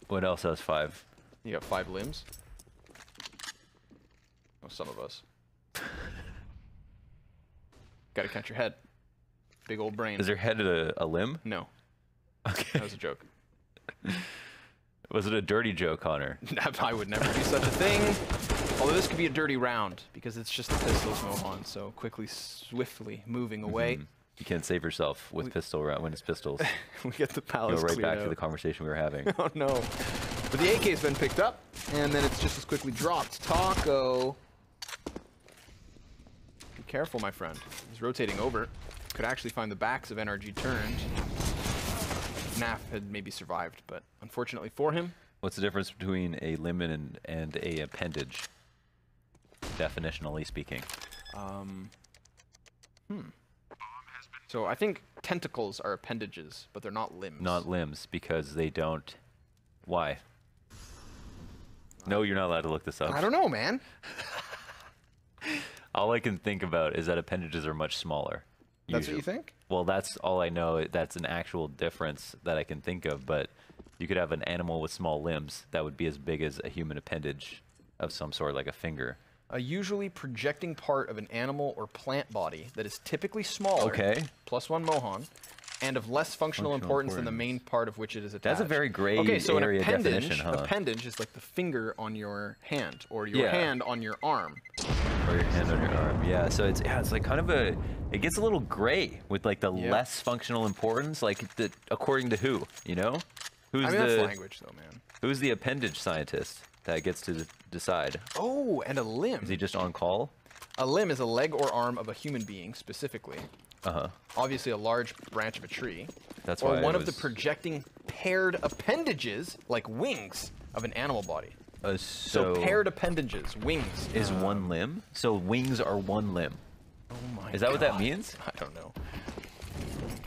What else has 5? You got 5 limbs? Oh, some of us. Gotta count your head. Big old brain. Is your head a limb? No. Okay. That was a joke. Was it a dirty joke, Connor? I would never do such a thing. Although this could be a dirty round, because it's just the pistols Mohan, so quickly, swiftly moving away. You can't save yourself with pistol round when it's pistols. We get the palace Go right cleared back out. to the conversation we were having. Oh no. But the AK's been picked up, and then it's just as quickly dropped. Taco. Be careful, my friend. He's rotating over. Could actually find the backs of NRG turned. Naf had maybe survived, but unfortunately for him. What's the difference between a limb and a appendage? Definitionally speaking. So I think tentacles are appendages, but they're not limbs. Not limbs, because they don't... Why? No, you're not allowed to look this up. I don't know, man. All I can think about is that appendages are much smaller. That's what you think? Well, that's all I know. That's an actual difference that I can think of. But you could have an animal with small limbs that would be as big as a human appendage of some sort, like a finger. A usually projecting part of an animal or plant body that is typically smaller, Okay. +1 Mohan, and of less functional importance than the main part of which it is attached. That's a very gray Okay, so an area appendage, definition, huh? appendage is like the finger on your hand, or your hand on your arm. Or your hand on your arm. Yeah, so it's like kind of a, it gets a little gray with like the less functional importance, like according to who, you know? Who's I mean, that's language though, man. Who's the appendage scientist that gets to decide? Oh, and a limb. Is he just on call? A limb is a leg or arm of a human being, specifically. Uh-huh. Obviously a large branch of a tree. That's or why one of the projecting paired appendages, like wings, of an animal body. So paired appendages, wings. Is one limb? So wings are one limb. Oh my God. Is that what that means? I don't know.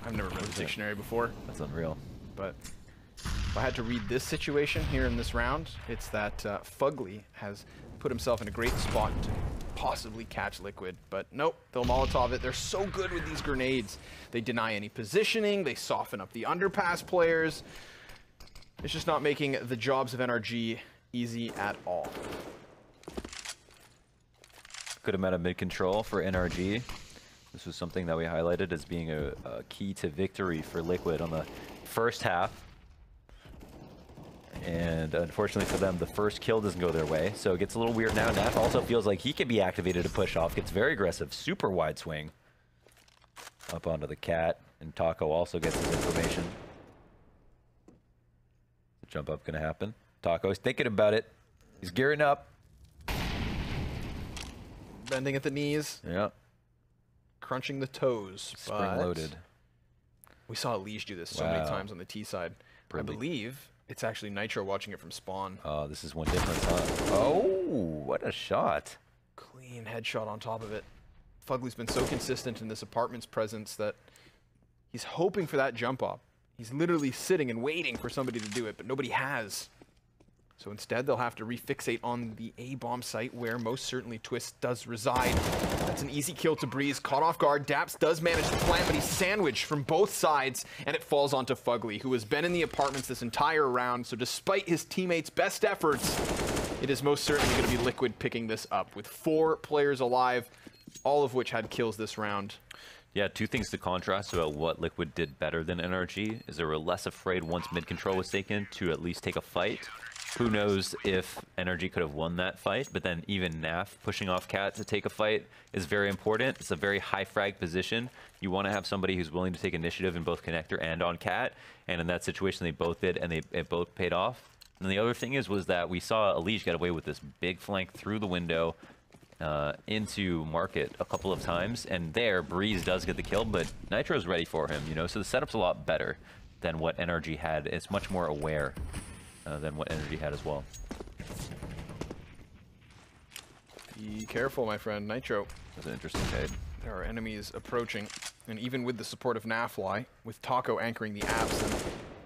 I've never read the dictionary before. That's unreal. But if I had to read this situation here in this round, it's that Fugly has put himself in a great spot to possibly catch Liquid. But nope, they'll Molotov it. They're so good with these grenades. They deny any positioning. They soften up the underpass players. It's just not making the jobs of NRG easy at all. Good amount of mid-control for NRG. This was something that we highlighted as being a key to victory for Liquid on the first half. And unfortunately for them, the first kill doesn't go their way, so it gets a little weird now. Naf also feels like he can be activated to push off, gets very aggressive, super wide swing. Up onto the cat, and Taco also gets his information. The jump up gonna happen. Taco's thinking about it. He's gearing up. Bending at the knees. Yeah. Crunching the toes. Spring loaded. We saw Lige do this so many times on the T side. I believe it's actually Nitro watching it from spawn. Oh, this is one difference, huh? Oh, what a shot. Clean headshot on top of it. Fugly's been so consistent in this apartment's presence that he's hoping for that jump up. He's literally sitting and waiting for somebody to do it, but nobody has. So instead, they'll have to refixate on the A-bomb site where most certainly Twist does reside. That's an easy kill to Breeze. Caught off guard. Daps does manage to plant, but he's sandwiched from both sides, and it falls onto Fugly, who has been in the apartments this entire round. So despite his teammates' best efforts, it is most certainly going to be Liquid picking this up, with 4 players alive, all of which had kills this round. Yeah, two things to contrast about what Liquid did better than NRG is they were less afraid once mid-control was taken to at least take a fight. Who knows if NRG could have won that fight, but then even Naf pushing off Cat to take a fight is very important. It's a very high frag position. You want to have somebody who's willing to take initiative in both Connector and on Cat, and in that situation they both did, and it both paid off. And the other thing was that we saw Elige get away with this big flank through the window into Market a couple of times, and there Breeze does get the kill, but Nitro's ready for him, you know, so the setup's a lot better than what NRG had. It's much more aware than what NRG had as well. Be careful, my friend. Nitro. That's an interesting fade. There are enemies approaching, and even with the support of Nafly, with Taco anchoring the abs, and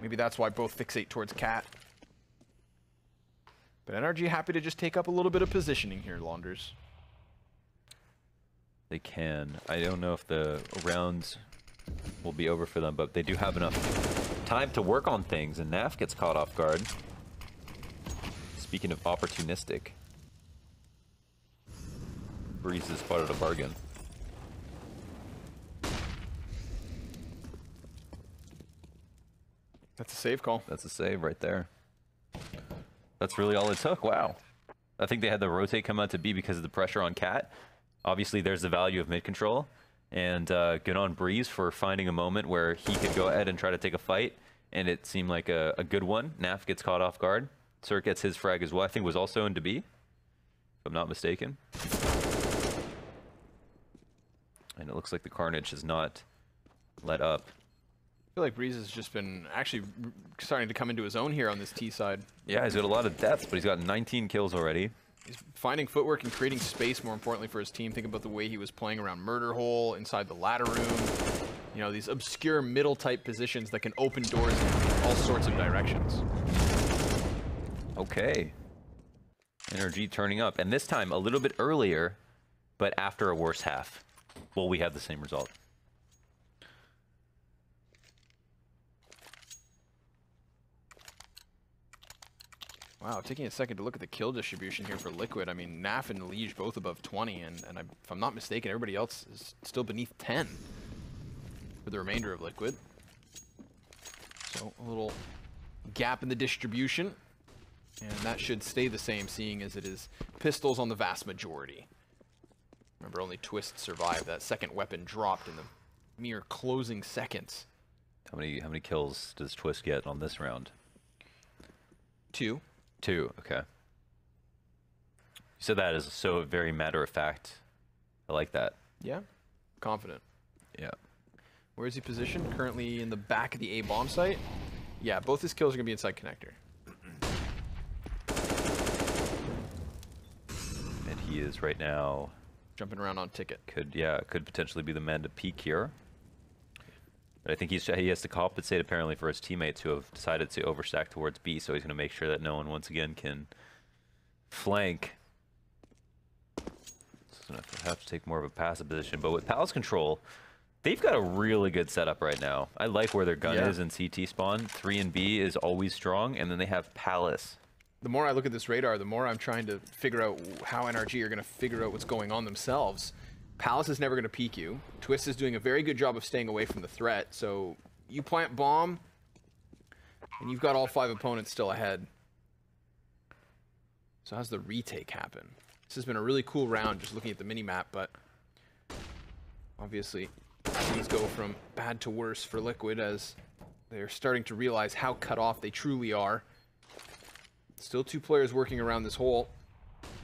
maybe that's why both fixate towards Cat. But NRG happy to just take up a little bit of positioning here, Launders. They can. I don't know if the rounds will be over for them, but they do have enough time to work on things, and Naf gets caught off guard. Speaking of opportunistic, Breeze has spotted a bargain. That's a save call. That's a save right there. That's really all it took. Wow. I think they had the rotate come out to B because of the pressure on Cat. Obviously, there's the value of mid-control. And good on Breeze for finding a moment where he could go ahead and try to take a fight. And it seemed like a good one. Naf gets caught off guard. Cirque gets his frag as well. I think was also into B, if I'm not mistaken. And it looks like the Carnage has not let up. I feel like Breeze has just been actually starting to come into his own here on this T side. Yeah, he's got a lot of depth, but he's got 19 kills already. He's finding footwork and creating space, more importantly, for his team. Think about the way he was playing around Murder Hole, inside the ladder room. You know, these obscure middle-type positions that can open doors in all sorts of directions. Okay. NRG turning up. And this time a little bit earlier, but after a worse half. Will we have the same result? Wow, taking a second to look at the kill distribution here for Liquid. I mean, Naf and Liege both above 20, and if I'm not mistaken, everybody else is still beneath 10 for the remainder of Liquid. So a little gap in the distribution, and that should stay the same, seeing as it is pistols on the vast majority. Remember, only Twist survived. That second weapon dropped in the mere closing seconds. How many kills does Twist get on this round? 2. 2, okay. You said that as so very matter of fact. I like that. Yeah, confident. Yeah. Where is he positioned? Currently in the back of the A bomb site. Yeah, both his kills are gonna be inside connector. And he is right now Jumping around on ticket. could potentially be the man to peak here. But I think he has to compensate apparently for his teammates who have decided to overstack towards B, so he's going to make sure that no one once again can flank. So he's going to have to take more of a passive position. But with Palace control, they've got a really good setup right now. I like where their gun is in CT spawn. 3 and B is always strong, and then they have Palace. The more I look at this radar, the more I'm trying to figure out how NRG are going to figure out what's going on themselves. Palace is never going to peek you. Twist is doing a very good job of staying away from the threat. So you plant bomb, and you've got all 5 opponents still ahead. So how's the retake happen? This has been a really cool round just looking at the mini-map, but obviously things go from bad to worse for Liquid as they're starting to realize how cut off they truly are. Still 2 players working around this hole.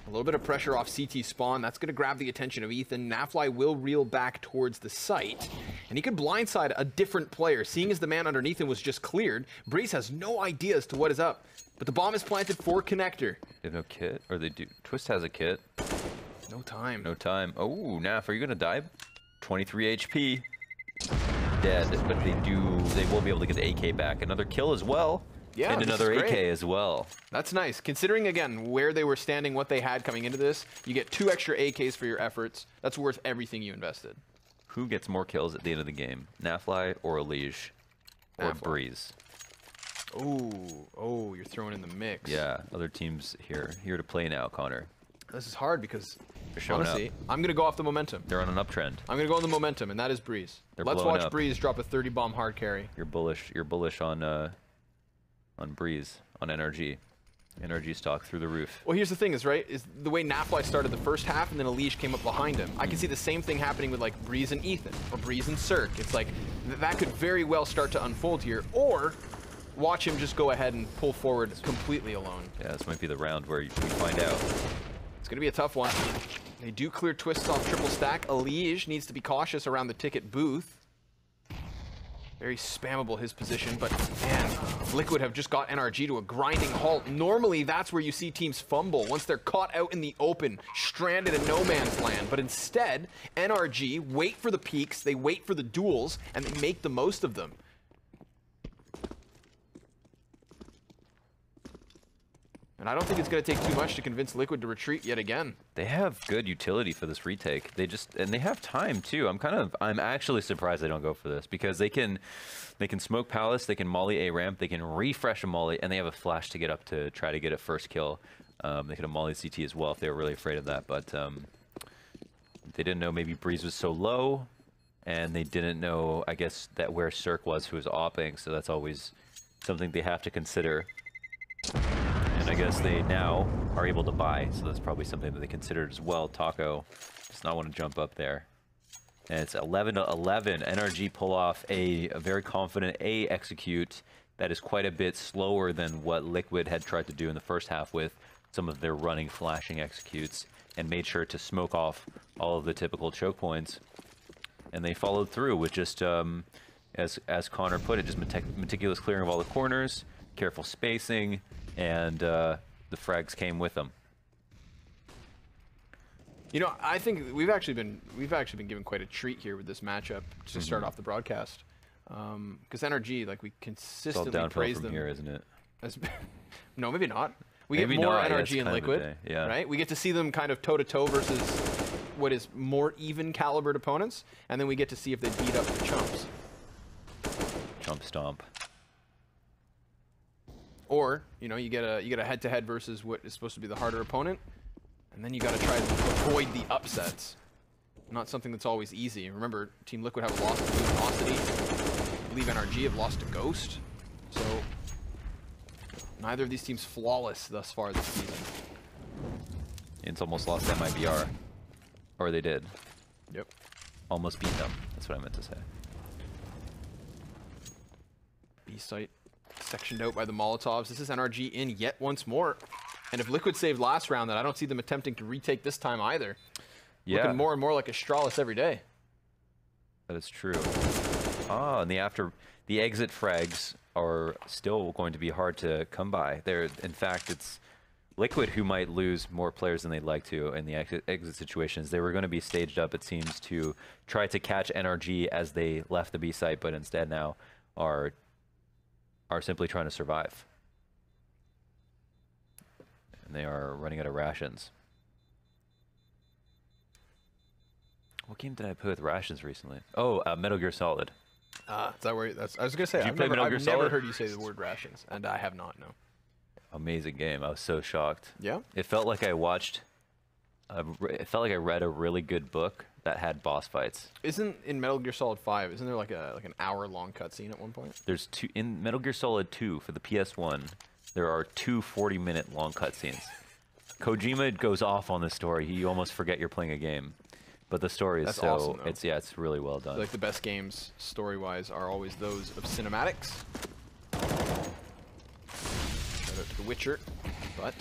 A little bit of pressure off CT spawn. That's going to grab the attention of Ethan. Nafly will reel back towards the site. And he could blindside a different player. Seeing as the man underneath him was just cleared, Breeze has no idea as to what is up. But the bomb is planted for connector. They have no kit? Or they do? Twist has a kit. No time. No time. Oh, Naf, are you going to die? 23 HP. Dead. But they will be able to get the AK back. Another kill as well. Yeah, and another AK as well. That's nice. Considering, again, where they were standing, what they had coming into this, you get 2 extra AKs for your efforts. That's worth everything you invested. Who gets more kills at the end of the game? Nafly or Liege? Or Nafly. Breeze? Oh, you're throwing in the mix. Yeah, other teams here to play now, Connor. This is hard because, They're showing honestly, up. I'm going to go off the momentum. They're on an uptrend. I'm going to go on the momentum, and that is Breeze. They're Let's blowing watch up. Breeze drop a 30-bomb hard carry. You're bullish on Breeze, on NRG. NRG stock through the roof. Well, here's the thing is the way Nafly started the first half and then Elish came up behind him. I can see the same thing happening with like Breeze and Ethan or Breeze and Cirque. It's like that could very well start to unfold here, or watch him just go ahead and pull forward completely alone. Yeah, this might be the round where we find out. It's going to be a tough one. They do clear twists off triple stack. Elish needs to be cautious around the ticket booth. Very spammable his position, but man, Liquid have just got NRG to a grinding halt. Normally, that's where you see teams fumble, once they're caught out in the open, stranded in no man's land. But instead, NRG wait for the peaks, they wait for the duels, and they make the most of them. And I don't think it's going to take too much to convince Liquid to retreat yet again. They have good utility for this retake. And they have time too. I'm actually surprised they don't go for this, because they can smoke Palace, they can molly A ramp, they can refresh a molly, and they have a flash to get up to try to get a first kill. They could have molly CT as well if they were really afraid of that, but they didn't know maybe Breeze was so low, and they didn't know, I guess, that where Cirque was, who was opping, so that's always something they have to consider. And I guess they now are able to buy, so that's probably something that they considered as well. Taco does not want to jump up there. And it's 11 to 11. NRG pull off a very confident A execute that is quite a bit slower than what Liquid had tried to do in the first half with some of their running, flashing executes, and made sure to smoke off all of the typical choke points. And they followed through with just, as Connor put it, just meticulous clearing of all the corners, careful spacing, and the frags came with them. You know, I think we've actually been given quite a treat here with this matchup to start off the broadcast, because NRG, like, we consistently praise them. Here, isn't it? No, maybe not. We Maybe get more not, yeah, NRG in Liquid, yeah. right? We get to see them kind of toe-to-toe versus what is more even calibered opponents, and then we get to see if they beat up the chumps. Chump stomp. Or, you know, you get a head-to-head versus what is supposed to be the harder opponent, and then you got to try to avoid the upsets. Not something that's always easy. Remember, Team Liquid have lost to Luminosity. I believe NRG have lost to Ghost. So neither of these teams flawless thus far this season. It's almost lost MIBR. Or they did. Yep. Almost beat them. That's what I meant to say. B site sectioned out by the Molotovs. This is NRG in yet once more. And if Liquid saved last round, then I don't see them attempting to retake this time either. Yeah. Looking more and more like Astralis every day. That is true. Ah, and the exit frags are still going to be hard to come by. In fact, it's Liquid who might lose more players than they'd like to in the exit situations. They were going to be staged up, it seems, to try to catch NRG as they left the B site, but instead now are simply trying to survive. And they are running out of rations. What game did I play with rations recently? Oh, Metal Gear Solid. Is that where I was gonna say? Did you play Metal Gear I've Solid? never heard you say the word rations, and I have not. No. Amazing game. I was so shocked. Yeah. It felt like I watched. It felt like I read a really good book that had boss fights. Isn't in Metal Gear Solid 5? Isn't there like an hour-long cutscene at one point? There's two in Metal Gear Solid 2 for the PS1. There are 2 40-minute long cutscenes. Kojima goes off on this story. You almost forget you're playing a game. But the story is awesome, it's really well done. Like the best games, story-wise, are always those of cinematics. Shout out to The Witcher, but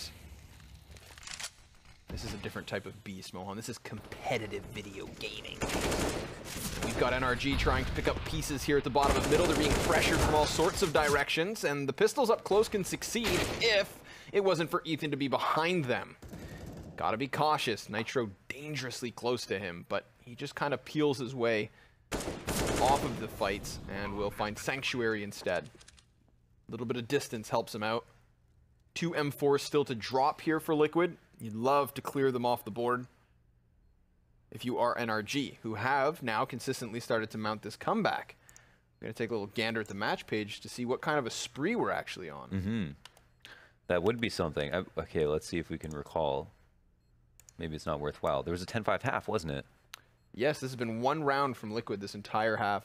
this is a different type of beast, Mohan. This is competitive video gaming. We've got NRG trying to pick up pieces here at the bottom of middle. They're being pressured from all sorts of directions, and the pistols up close can succeed if it wasn't for Ethan to be behind them. Gotta be cautious. Nitro dangerously close to him, but he just kind of peels his way off of the fights and will find Sanctuary instead. A little bit of distance helps him out. 2 M4s still to drop here for Liquid. You'd love to clear them off the board if you are NRG, who have now consistently started to mount this comeback. We're going to take a little gander at the match page to see what kind of a spree we're actually on. Mm-hmm. That would be something. Okay, let's see if we can recall. Maybe it's not worthwhile. There was a 10-5 half, wasn't it? Yes, this has been 1 round from Liquid this entire half.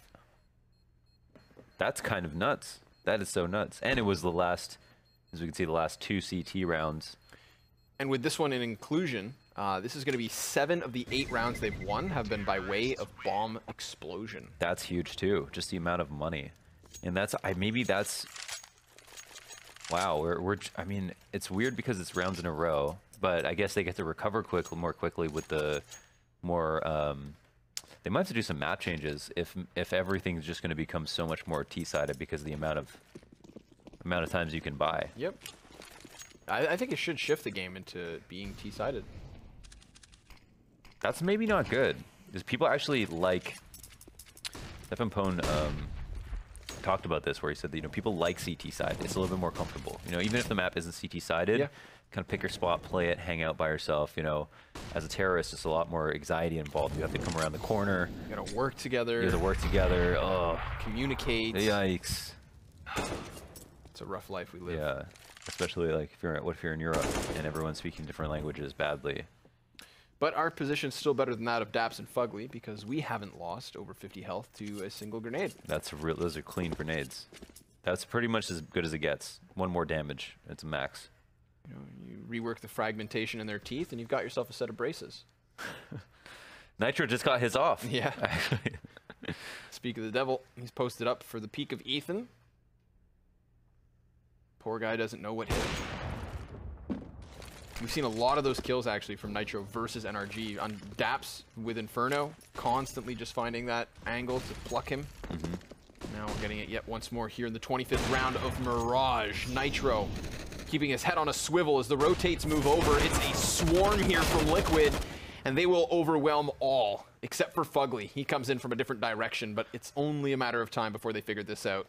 That's kind of nuts. That is so nuts. And it was the last, as we can see, the last 2 CT rounds. And with this one in inclusion, this is going to be 7 of the 8 rounds they've won have been by way of bomb explosion. That's huge too. Just the amount of money, and that's maybe that's. Wow, I mean, it's weird because it's rounds in a row, but I guess they get to recover more quickly with the more. They might have to do some map changes if everything's just going to become so much more T-sided because of the amount of times you can buy. Yep. I think it should shift the game into being T-sided. That's maybe not good because people actually like. Stefan Pone talked about this where he said that, you know, people like CT side. It's a little bit more comfortable. You know, even if the map isn't CT sided, kind of pick your spot, play it, hang out by yourself. You know, as a terrorist, it's a lot more anxiety involved. You have to come around the corner. You gotta work together. You have to work together. Oh, communicate. Yikes! It's a rough life we live. Yeah, especially like if you're in Europe and everyone's speaking different languages badly. But our position's still better than that of Daps and Fugly because we haven't lost over 50 health to a single grenade. Those are clean grenades. That's pretty much as good as it gets. 1 more damage, it's a max. You know, you rework the fragmentation in their teeth, and you've got yourself a set of braces. Nitro just got his off. Yeah. Speak of the devil, he's posted up for the peak of Ethan. Poor guy doesn't know what hit him. We've seen a lot of those kills actually from Nitro versus NRG on Daps with Inferno, constantly just finding that angle to pluck him. Now we're getting it yet once more here in the 25th round of Mirage. Nitro keeping his head on a swivel as the rotates move over. It's a swarm here from Liquid, and they will overwhelm all, except for Fugly. He comes in from a different direction, but it's only a matter of time before they figure this out.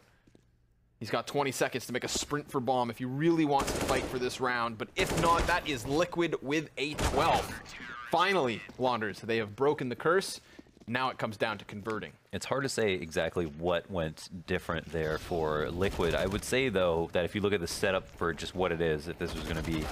He's got 20 seconds to make a sprint for bomb if he really wants to fight for this round, but if not, that is Liquid with a 12. Finally, Launders, they have broken the curse. Now it comes down to converting. It's hard to say exactly what went different there for Liquid. I would say, though, that if you look at the setup for just what it is, if this was going to be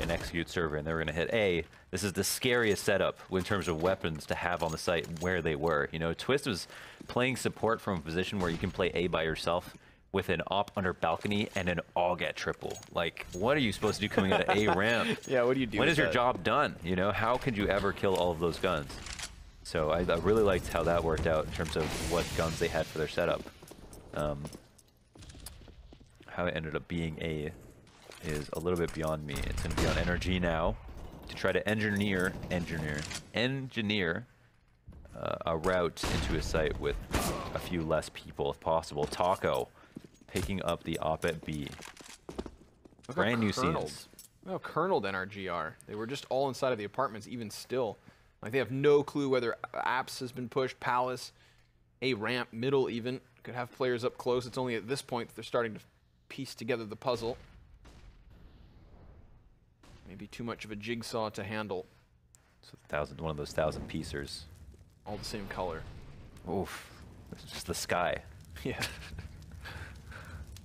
an execute server and they were going to hit A, this is the scariest setup in terms of weapons to have on the site where they were. You know, Twist was playing support from a position where you can play A by yourself with an op under balcony and an AUG at triple. Like, what are you supposed to do coming out of A ramp? Yeah, what do you do? When with is your that? job done? You know, how could you ever kill all of those guns? So I really liked how that worked out in terms of what guns they had for their setup. How it ended up being A is a little bit beyond me. It's going to be on NRG now to try to engineer a route into a site with a few less people if possible. Taco picking up the op at B. Look Brand new kerneled. scenes. Look how kerneled NRG are. They were just all inside of the apartments even still. Like, they have no clue whether apps has been pushed, Palace, A ramp, middle even. Could have players up close. It's only at this point that they're starting to piece together the puzzle. Maybe too much of a jigsaw to handle. So one of those 1,000 piecers. All the same color. Oof. It's just the sky. Yeah.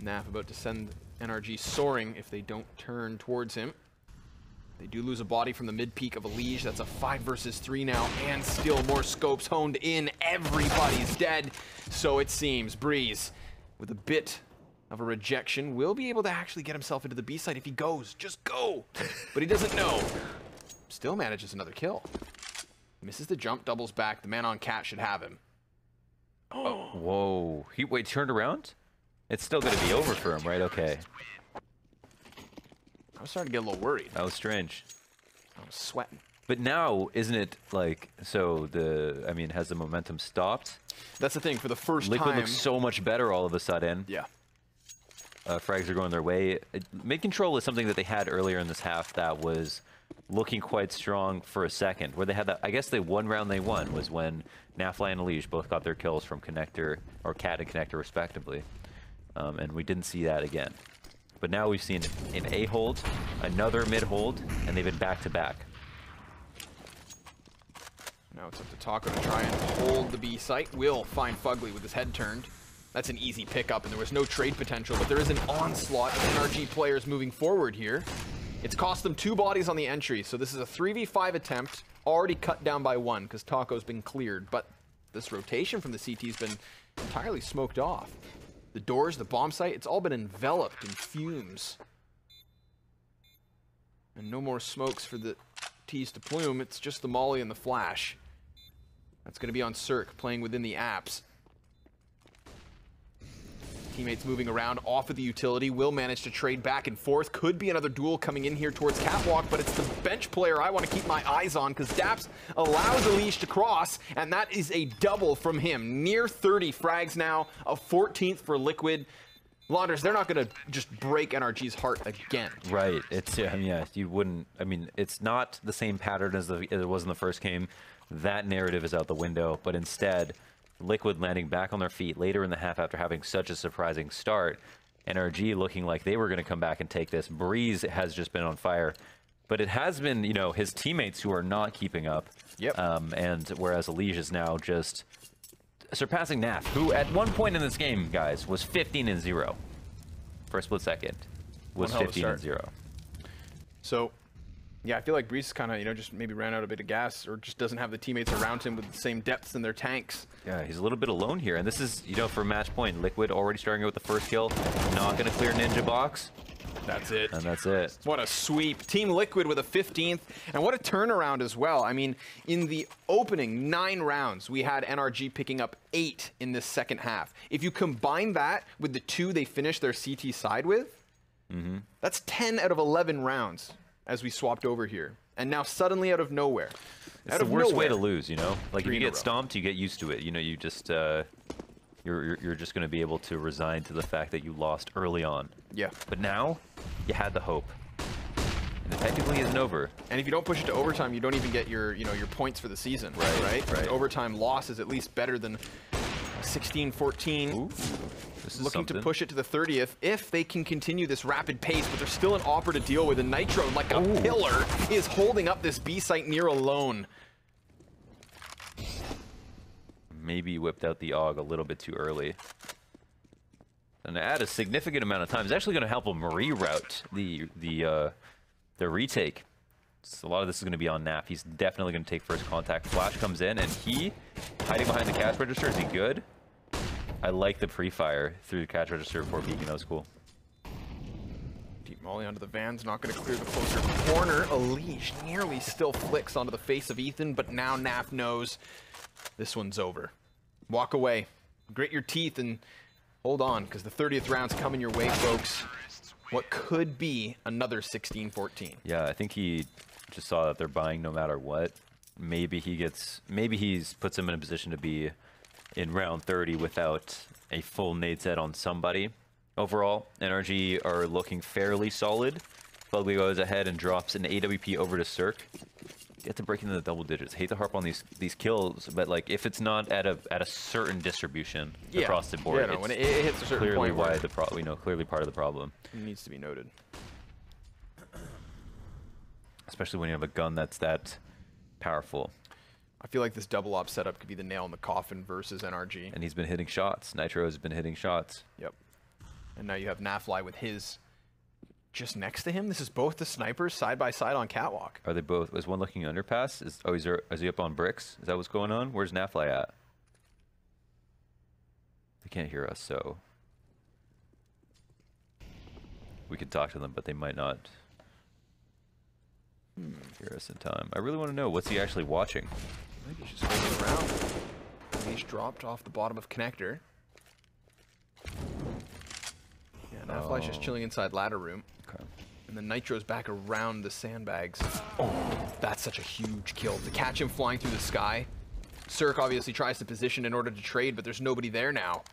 Naf about to send NRG soaring if they don't turn towards him. They do lose a body from the mid-peak of a Liege. That's a 5 versus 3 now, and still more scopes honed in. Everybody's dead, so it seems. Breeze, with a bit of a rejection, will be able to actually get himself into the B site if he goes. Just go! But he doesn't know. Still manages another kill. Misses the jump, doubles back. The man on Cat should have him. Oh. Whoa. Wait, turned around? It's still going to be over for him, right? Okay. I was starting to get a little worried. That was strange. I was sweating. But now, isn't it like, so has the momentum stopped? That's the thing, for the first Liquid time. looks so much better all of a sudden. Yeah. Frags are going their way. Mid-control is something that they had earlier in this half that was looking quite strong for a second, where they had that, I guess the one round they won was when Nafly and Liege both got their kills from Connector, or Cat and Connector respectively. And we didn't see that again. But now we've seen an A hold, another mid hold, and they've been back-to-back. Now it's up to Taco to try and hold the B site. Will find Fugly with his head turned. That's an easy pickup, and there was no trade potential, but there is an onslaught of NRG players moving forward here. It's cost them 2 bodies on the entry, so this is a 3v5 attempt, already cut down by 1, because Taco's been cleared, but this rotation from the CT's been entirely smoked off. The doors, the bomb site, it's all been enveloped in fumes. And no more smokes for the T's to plume, it's just the Molly and the Flash. That's going to be on Cirque, playing within the apps. Teammates moving around off of the utility, will manage to trade back and forth. Could be another duel coming in here towards Catwalk, but it's the bench player I want to keep my eyes on, because Daps allows the leash to cross, and that is a double from him. Near 30 frags now, a 14th for Liquid. Launders, they're not going to just break NRG's heart again. Right. It's, yeah, you wouldn't, it's not the same pattern as it was in the first game. That narrative is out the window, but instead, Liquid landing back on their feet later in the half after having such a surprising start. NRG looking like they were going to come back and take this. Breeze has just been on fire. But it has been, his teammates who are not keeping up. Yep. And whereas Liege is now just surpassing Naf, who at one point in this game, guys, was 15-0. For a split second. Was 15-0. So, yeah, I feel like Breeze kind of, just maybe ran out a bit of gas, or just doesn't have the teammates around him with the same depth in their tanks. Yeah, he's a little bit alone here, and this is, for match point, Liquid already starting out with the first kill, not going to clear Ninja Box. That's it. And that's it. What a sweep. Team Liquid with a 15th, and what a turnaround as well. I mean, in the opening 9 rounds, we had NRG picking up 8 in this second half. If you combine that with the 2 they finished their CT side with, that's 10 out of 11 rounds as we swapped over here. And now suddenly out of nowhere. It's the worst way to lose, Like, if you get stomped, you get used to it. You just, you're just going to be able to resign to the fact that you lost early on. Yeah. But now, you had the hope. And it technically isn't over. And if you don't push it to overtime, you don't even get your, your points for the season. Right. Overtime loss is at least better than 16-14. Ooh, this is looking something. to push it to the 30th if they can continue this rapid pace, but there's still an Opera to deal with. And Nitro, like a pillar, is holding up this B site near alone. maybe whipped out the AUG a little bit too early. And to add a significant amount of time is actually going to help him reroute the retake. So a lot of this is going to be on Naf. He's definitely going to take first contact. Flash comes in, and he, hiding behind the cash register, is he good? I like the pre-fire through the cash register before peeking. That was cool. Deep molly onto the van's not going to clear the closer corner. Elish nearly still flicks onto the face of Ethan, but now Naf knows this one's over. Walk away. Grit your teeth and hold on, because the 30th round's coming your way, folks. What could be another 16-14. Yeah, I think he just saw that they're buying no matter what. Maybe he's puts him in a position to be in round 30 without a full nade set on somebody. Overall, NRG are looking fairly solid. Fugly goes ahead and drops an AWP over to Cirque. Get to break into the double digits. Hate to harp on these kills, but like if it's not at a certain distribution across the board, no, when it hits a certain clearly point, why clearly part of the problem. It needs to be noted. Especially when you have a gun that's that powerful. I feel like this double op setup could be the nail in the coffin versus NRG. And he's been hitting shots. Nitro has been hitting shots. Yep. And now you have Nafly with his just next to him. This is both the snipers side by side on catwalk. Are they both? Is one looking underpass? Is he up on bricks? Is that what's going on? Where's Nafly at? They can't hear us, so we could talk to them, but they might not hear us in time. I really want to know, what's he actually watching? I think he's just holding around. He's dropped off the bottom of connector. Yeah, Nafly's just chilling inside ladder room. Okay. And then Nitro's back around the sandbags. Oh, that's such a huge kill. To catch him flying through the sky. Cirque obviously tries to position in order to trade, but there's nobody there now.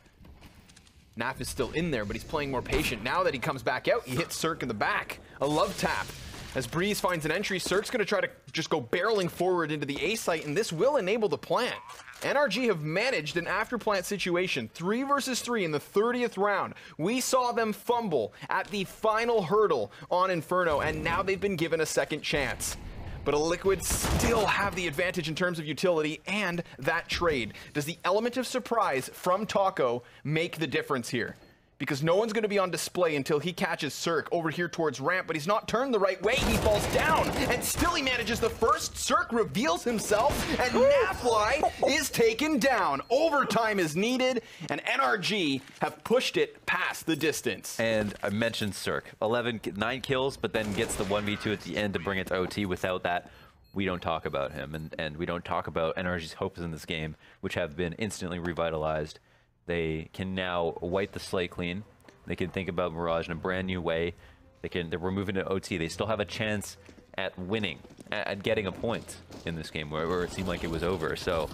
Naf is still in there, but he's playing more patient. Now that he comes back out, he hits Cirque in the back. A love tap. As Breeze finds an entry, Cirque's going to try to just go barreling forward into the A site, and this will enable the plant. NRG have managed an after-plant situation, 3 versus 3 in the 30th round. We saw them fumble at the final hurdle on Inferno, and now they've been given a second chance. But a Liquid still have the advantage in terms of utility and that trade. Does the element of surprise from Taco make the difference here? Because no one's going to be on display until he catches Cirque over here towards ramp, but he's not turned the right way. He falls down, and still he manages the first. Cirque reveals himself, and Nafly is taken down. Overtime is needed, and NRG have pushed it past the distance. And I mentioned Cirque. 9 kills, but then gets the 1v2 at the end to bring it to OT. Without that, we don't talk about him, and we don't talk about NRG's hopes in this game, which have been instantly revitalized. They can now wipe the slate clean. They can think about Mirage in a brand new way. We're moving to OT. They still have a chance at winning, at getting a point in this game where it seemed like it was over. So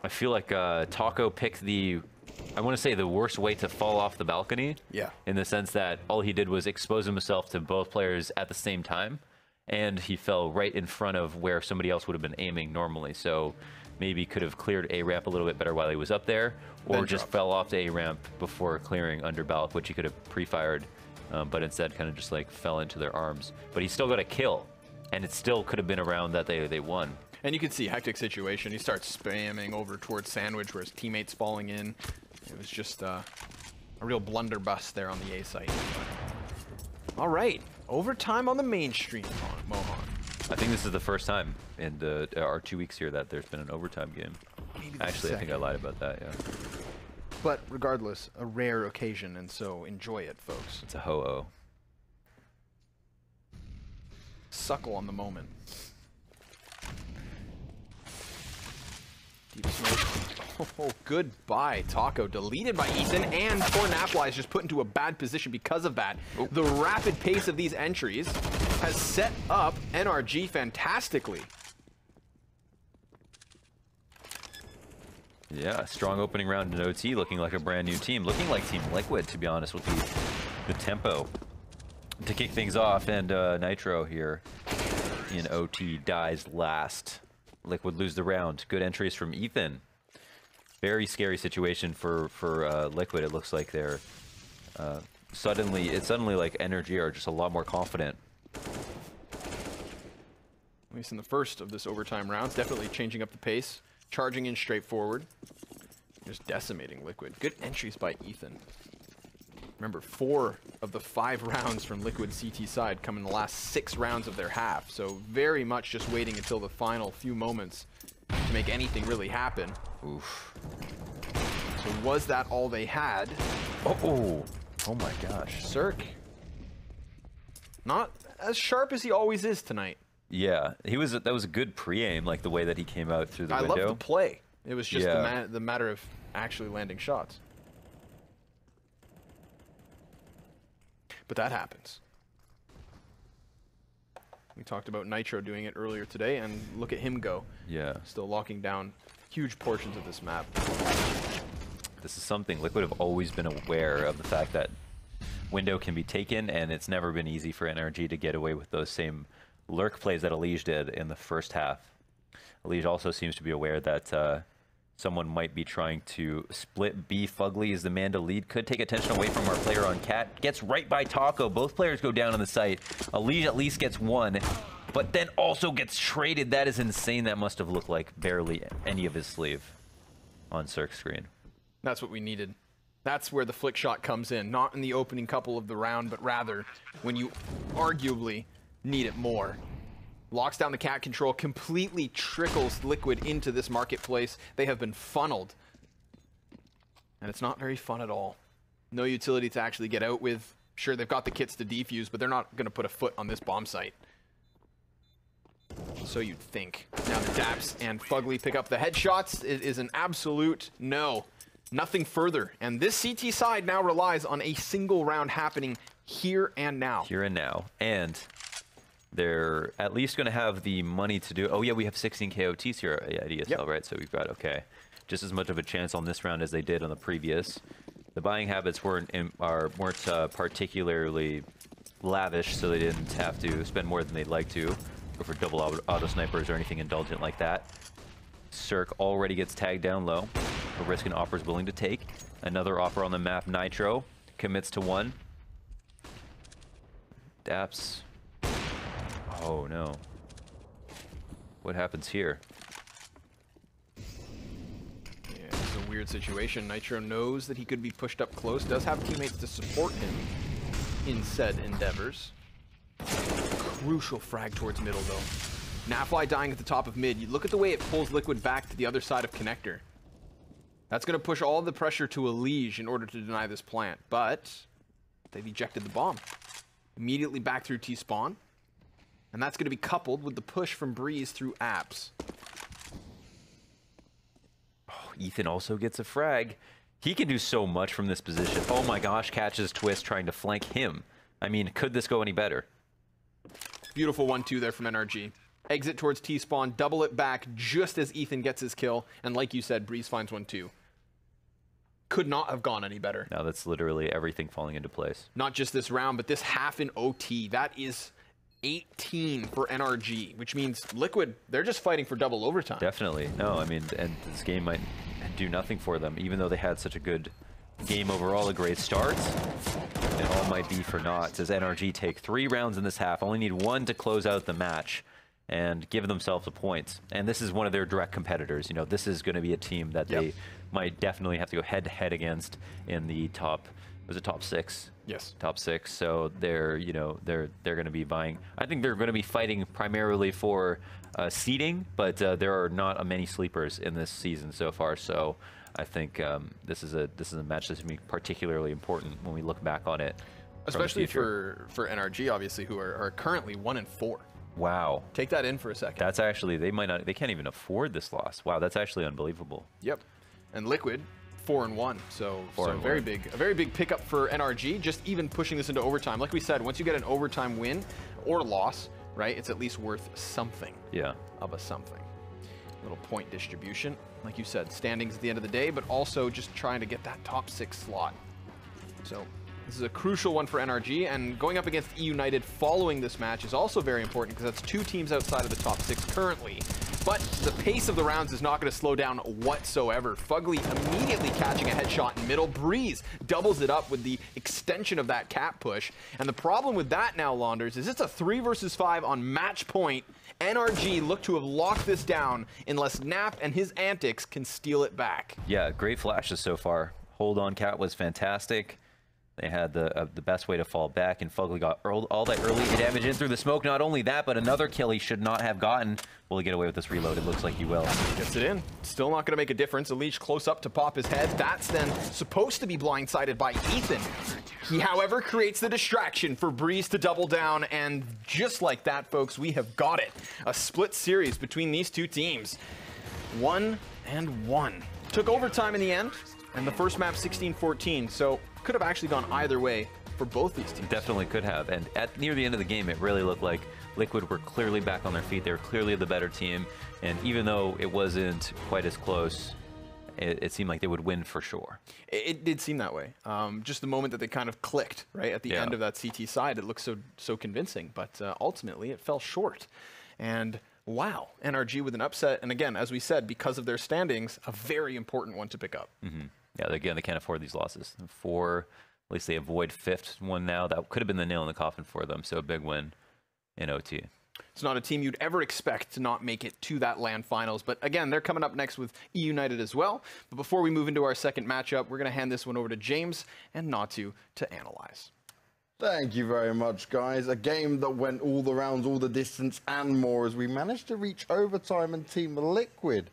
I feel like Taco picked I want to say the worst way to fall off the balcony. Yeah. In the sense that all he did was expose himself to both players at the same time, and he fell right in front of where somebody else would have been aiming normally. So maybe could have cleared A ramp a little bit better while he was up there, or then just fell off to A ramp before clearing under Balk, which he could have pre-fired, but instead kind of just like fell into their arms. But he still got a kill, and it still could have been a round that they won. And you can see hectic situation. He starts spamming over towards Sandwich where his teammate's falling in. It was just a real blunderbuss there on the A site. All right, overtime on the mainstream, Mohan. I think this is the first time in our 2 weeks here that there's been an overtime game. Actually, I think I lied about that, yeah. But regardless, a rare occasion, and so enjoy it, folks. It's a ho-oh. Suckle on the moment. Deep smoke. Oh, goodbye, Taco. Deleted by Ethan, and poor Nafly is just put into a bad position because of that. Oh. The rapid pace of these entries has set up NRG fantastically. Yeah, strong opening round in OT, looking like a brand new team. Looking like Team Liquid, to be honest, with the tempo to kick things off. And Nitro here in OT dies last. Liquid lose the round. Good entries from Ethan. Very scary situation for Liquid. It looks like they're suddenly like NRG are just a lot more confident. At least in the first of this overtime rounds, definitely changing up the pace. charging in straight forward. Just decimating Liquid. Good entries by Ethan. Remember, 4 of the 5 rounds from Liquid CT side come in the last 6 rounds of their half. So very much just waiting until the final few moments to make anything really happen. Oof. So was that all they had? Oh my gosh. Cirque. Not as sharp as he always is tonight. Yeah, that was a good pre-aim, like the way that he came out through the window. I love the play. It was just Yeah. the matter of actually landing shots. But that happens. We talked about Nitro doing it earlier today, and look at him go. Yeah. Still locking down huge portions of this map. This is something Liquid have always been aware of, the fact that window can be taken, and it's never been easy for NRG to get away with those same lurk plays that Elige did in the first half. Elige also seems to be aware that someone might be trying to split B. Fugly as the man to lead. Could take attention away from our player on Cat. Gets right by Taco. Both players go down on the site. Elige at least gets one, but then also gets traded. That is insane. That must have looked like barely any of his sleeve on Cirque's screen. That's what we needed. That's where the flick shot comes in. Not in the opening couple of the round, but rather when you arguably need it more. Locks down the cat control, completely trickles Liquid into this marketplace. They have been funneled. And it's not very fun at all. No utility to actually get out with. Sure, they've got the kits to defuse, but they're not going to put a foot on this bomb site. So you'd think. Now the Daps and Fugly pick up the headshots. It is an absolute no. Nothing further. And this CT side now relies on a single round happening here and now. Here and now. And they're at least going to have the money to do. Oh yeah, we have 16 KOTs here at ESL, right? So we've got, okay, just as much of a chance on this round as they did on the previous. The buying habits weren't particularly lavish, so they didn't have to spend more than they'd like to, or for double auto snipers or anything indulgent like that. Cirque already gets tagged down low. A risk an offer is willing to take. Another offer on the map, Nitro, commits to one. Daps. Oh no. What happens here? Yeah, it's a weird situation. Nitro knows that he could be pushed up close, does have teammates to support him in said endeavors. Crucial frag towards middle though. Nafly dying at the top of mid. You look at the way it pulls Liquid back to the other side of connector. That's going to push all of the pressure to Elige in order to deny this plant, but they've ejected the bomb. Immediately back through T-spawn. And that's going to be coupled with the push from Breeze through apps. Oh, Ethan also gets a frag. He can do so much from this position. Oh my gosh, catches Twist trying to flank him. I mean, could this go any better? Beautiful 1-2 there from NRG. Exit towards T-spawn, double it back just as Ethan gets his kill. And like you said, Breeze finds 1-2. Could not have gone any better. Now that's literally everything falling into place. Not just this round, but this half in OT. That is 18 for NRG, which means Liquid, they're just fighting for double overtime. Definitely. No, I mean, and this game might do nothing for them, even though they had such a good game overall, a great start. It all might be for naught, as NRG take 3 rounds in this half, only need 1 to close out the match and give themselves a point. And this is one of their direct competitors. You know, this is going to be a team that they might definitely have to go head-to-head against in the top, was it top 6? Yes. Top 6. So they're, you know, they're going to be vying. I think they're going to be fighting primarily for seeding, but there are not many sleepers in this season so far. So I think this is a match that's going to be particularly important when we look back on it. Especially for NRG, obviously, who are currently 1-4. Wow. Take that in for a second. That's actually, they can't even afford this loss. Wow, that's actually unbelievable. Yep. And Liquid, 4-1. So a very big pickup for NRG, just even pushing this into overtime. Like we said, once you get an overtime win or loss, right, it's at least worth something. Yeah. Of a something. Little point distribution. Like you said, standings at the end of the day, but also just trying to get that top 6 slot. So this is a crucial one for NRG, and going up against E United following this match is also very important because that's 2 teams outside of the top 6 currently. but the pace of the rounds is not going to slow down whatsoever. Fugly immediately catching a headshot in middle. Breeze doubles it up with the extension of that cap push. And the problem with that now, Launders, is it's a 3 versus 5 on match point. NRG look to have locked this down unless Nap and his antics can steal it back. Yeah, great flashes so far. Hold on cat was fantastic. They had the best way to fall back, and Fugly got all that early damage in through the smoke. Not only that, but another kill he should not have gotten. Will he get away with this reload? It looks like he will. Gets it in. Still not going to make a difference. Elise close up to pop his head. That's then supposed to be blindsided by Ethan. He, however, creates the distraction for Breeze to double down, and just like that, folks, we have got it. A split series between these two teams. 1-1. Took overtime in the end, and the first map 16-14, so could have actually gone either way for both these teams. Definitely could have. And near the end of the game, it really looked like Liquid were clearly back on their feet. They were clearly the better team. And even though it wasn't quite as close, it seemed like they would win for sure. It did seem that way. Just the moment that they kind of clicked, right, at the end of that CT side, it looked so convincing. But ultimately, it fell short. And wow, NRG with an upset. And again, as we said, because of their standings, a very important one to pick up. Mm-hmm. Yeah, again, they can't afford these losses. At least they avoid 5th one now. That could have been the nail in the coffin for them. So a big win in OT. It's not a team you'd ever expect to not make it to that LAN finals. But again, they're coming up next with E United as well. But before we move into our second matchup, we're going to hand this one over to James and Natu to analyze. Thank you very much, guys. A game that went all the rounds, all the distance, and more as we managed to reach overtime and Team Liquid.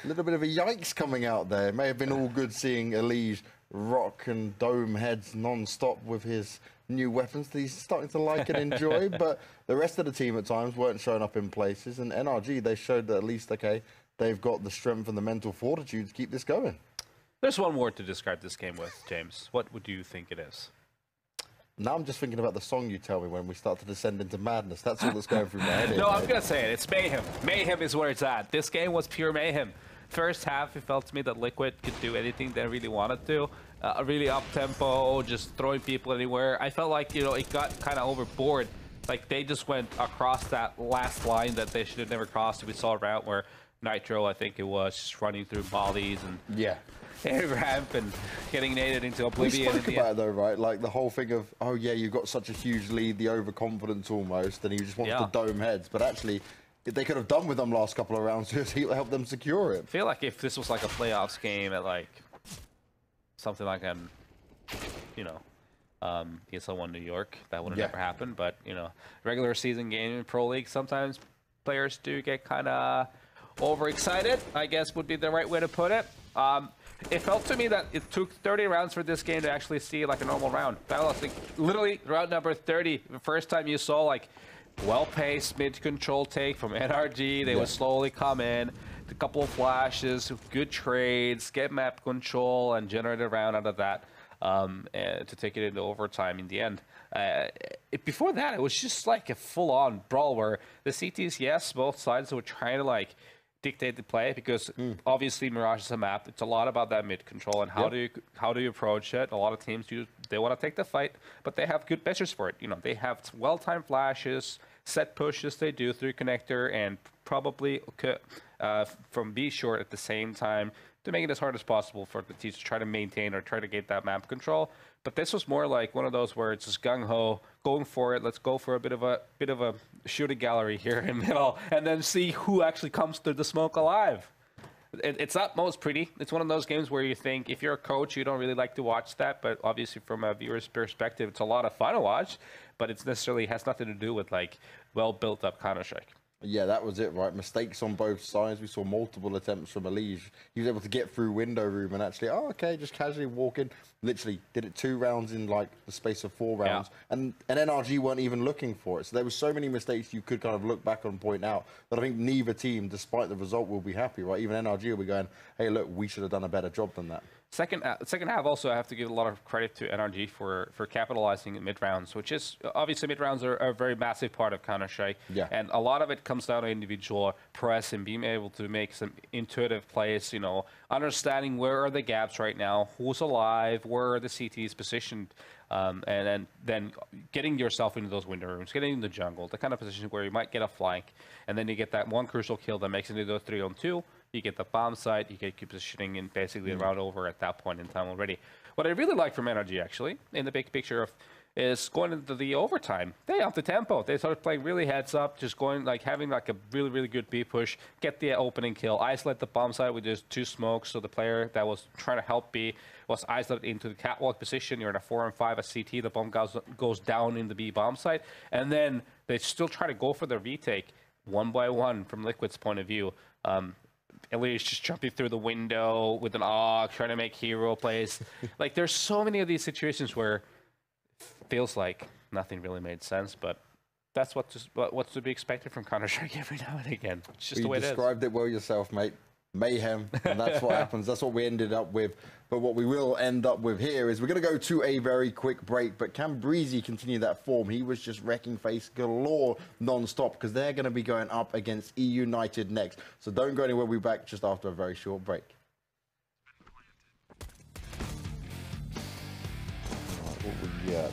A little bit of a yikes coming out there. It may have been all good seeing Elise rock and dome heads non-stop with his new weapons that he's starting to like and enjoy, but the rest of the team at times weren't showing up in places, and NRG, they showed that at least, okay, they've got the strength and the mental fortitude to keep this going. There's one word to describe this game with, James. What would you think it is? Now I'm just thinking about the song you tell me when we start to descend into madness. That's all that's going through my head. No, I'm going to say it. It's mayhem. Mayhem is where it's at. This game was pure mayhem. First half, it felt to me that Liquid could do anything they really wanted to. Really up-tempo, just throwing people anywhere. I felt like, it got kind of overboard. Like, they just went across that last line that they should have never crossed. We saw a route where Nitro, I think it was, just running through mollies and ramp and getting naded into oblivion. We spoke about it though, right? Like the whole thing of, oh yeah, you've got such a huge lead, the overconfidence almost, and he just wants to dome heads. But actually, they could have done with them last couple of rounds to help them secure it. I feel like if this was like a playoffs game at like something like ESL 1 New York, that would have never happened. But regular season game in Pro League, sometimes players do get kind of overexcited, I guess would be the right way to put it. It felt to me that it took 30 rounds for this game to actually see like a normal round. That was like literally round number 30, the first time you saw like well-paced mid-control take from NRG. They would slowly come in, a couple of flashes, good trades, get map control, and generate a round out of that to take it into overtime in the end. Before that, it was just like a full-on brawl where the CTs, yes, both sides were trying to like dictate the play because obviously Mirage is a map. It's a lot about that mid control and how do you approach it. A lot of teams they want to take the fight, but they have good measures for it. They have well-timed flashes, set pushes they do through connector, and probably from B short at the same time to make it as hard as possible for the teams to try to maintain or try to get that map control. But this was more like one of those where it's just gung-ho, going for it. Let's go for a bit of a shooting gallery here in the middle, and then see who actually comes through the smoke alive. It's not most pretty. It's one of those games where you think if you're a coach, you don't really like to watch that. But obviously, from a viewer's perspective, it's a lot of fun to watch. But it's necessarily has nothing to do with like well-built-up Counter-Strike. Yeah, that was it, right? Mistakes on both sides. We saw multiple attempts from Elise. He was able to get through window room and actually, just casually walk in. Literally did it 2 rounds in like the space of 4 rounds. Yeah. And NRG weren't even looking for it. So there were so many mistakes you could kind of look back and point out that I think neither team, despite the result, will be happy, right? Even NRG will be going, hey, look, we should have done a better job than that. Second half also I have to give a lot of credit to NRG for capitalizing in mid rounds, which is obviously mid rounds are a very massive part of Counter-Strike. Yeah. And a lot of it comes down to individual press and being able to make some intuitive plays, you know, understanding where are the gaps right now, who's alive, where are the CTs positioned, and then getting yourself into those window rooms, getting in the jungle, the kind of position where you might get a flank, and then you get that one crucial kill that makes it into a 3-on-2. You get the bomb site, you get positioning in basically the round over at that point in time already. What I really like from NRG, actually, in the big picture is going into the overtime. They upped the tempo. They started playing really heads up, just going, like, having like a really, really good B push, get the opening kill, isolate the bomb site with just 2 smokes, so the player that was trying to help B was isolated into the catwalk position. You're in a 4-on-5 at CT, the bomb goes down in the B bomb site, and then they still try to go for their retake one by one from Liquid's point of view. Eli's just jumping through the window with an AUG, trying to make hero plays. Like, there's so many of these situations where it feels like nothing really made sense, but that's what's to be expected from Counter-Strike every now and again. It's just the way it is. You described it well yourself, mate. Mayhem, and that's what happens. That's what we ended up with. But what we will end up with here is we're going to go to a very quick break. But can Breezy continue that form? He was just wrecking face galore non-stop because they're going to be going up against E United next. So don't go anywhere. We'll be back just after a very short break. What we got?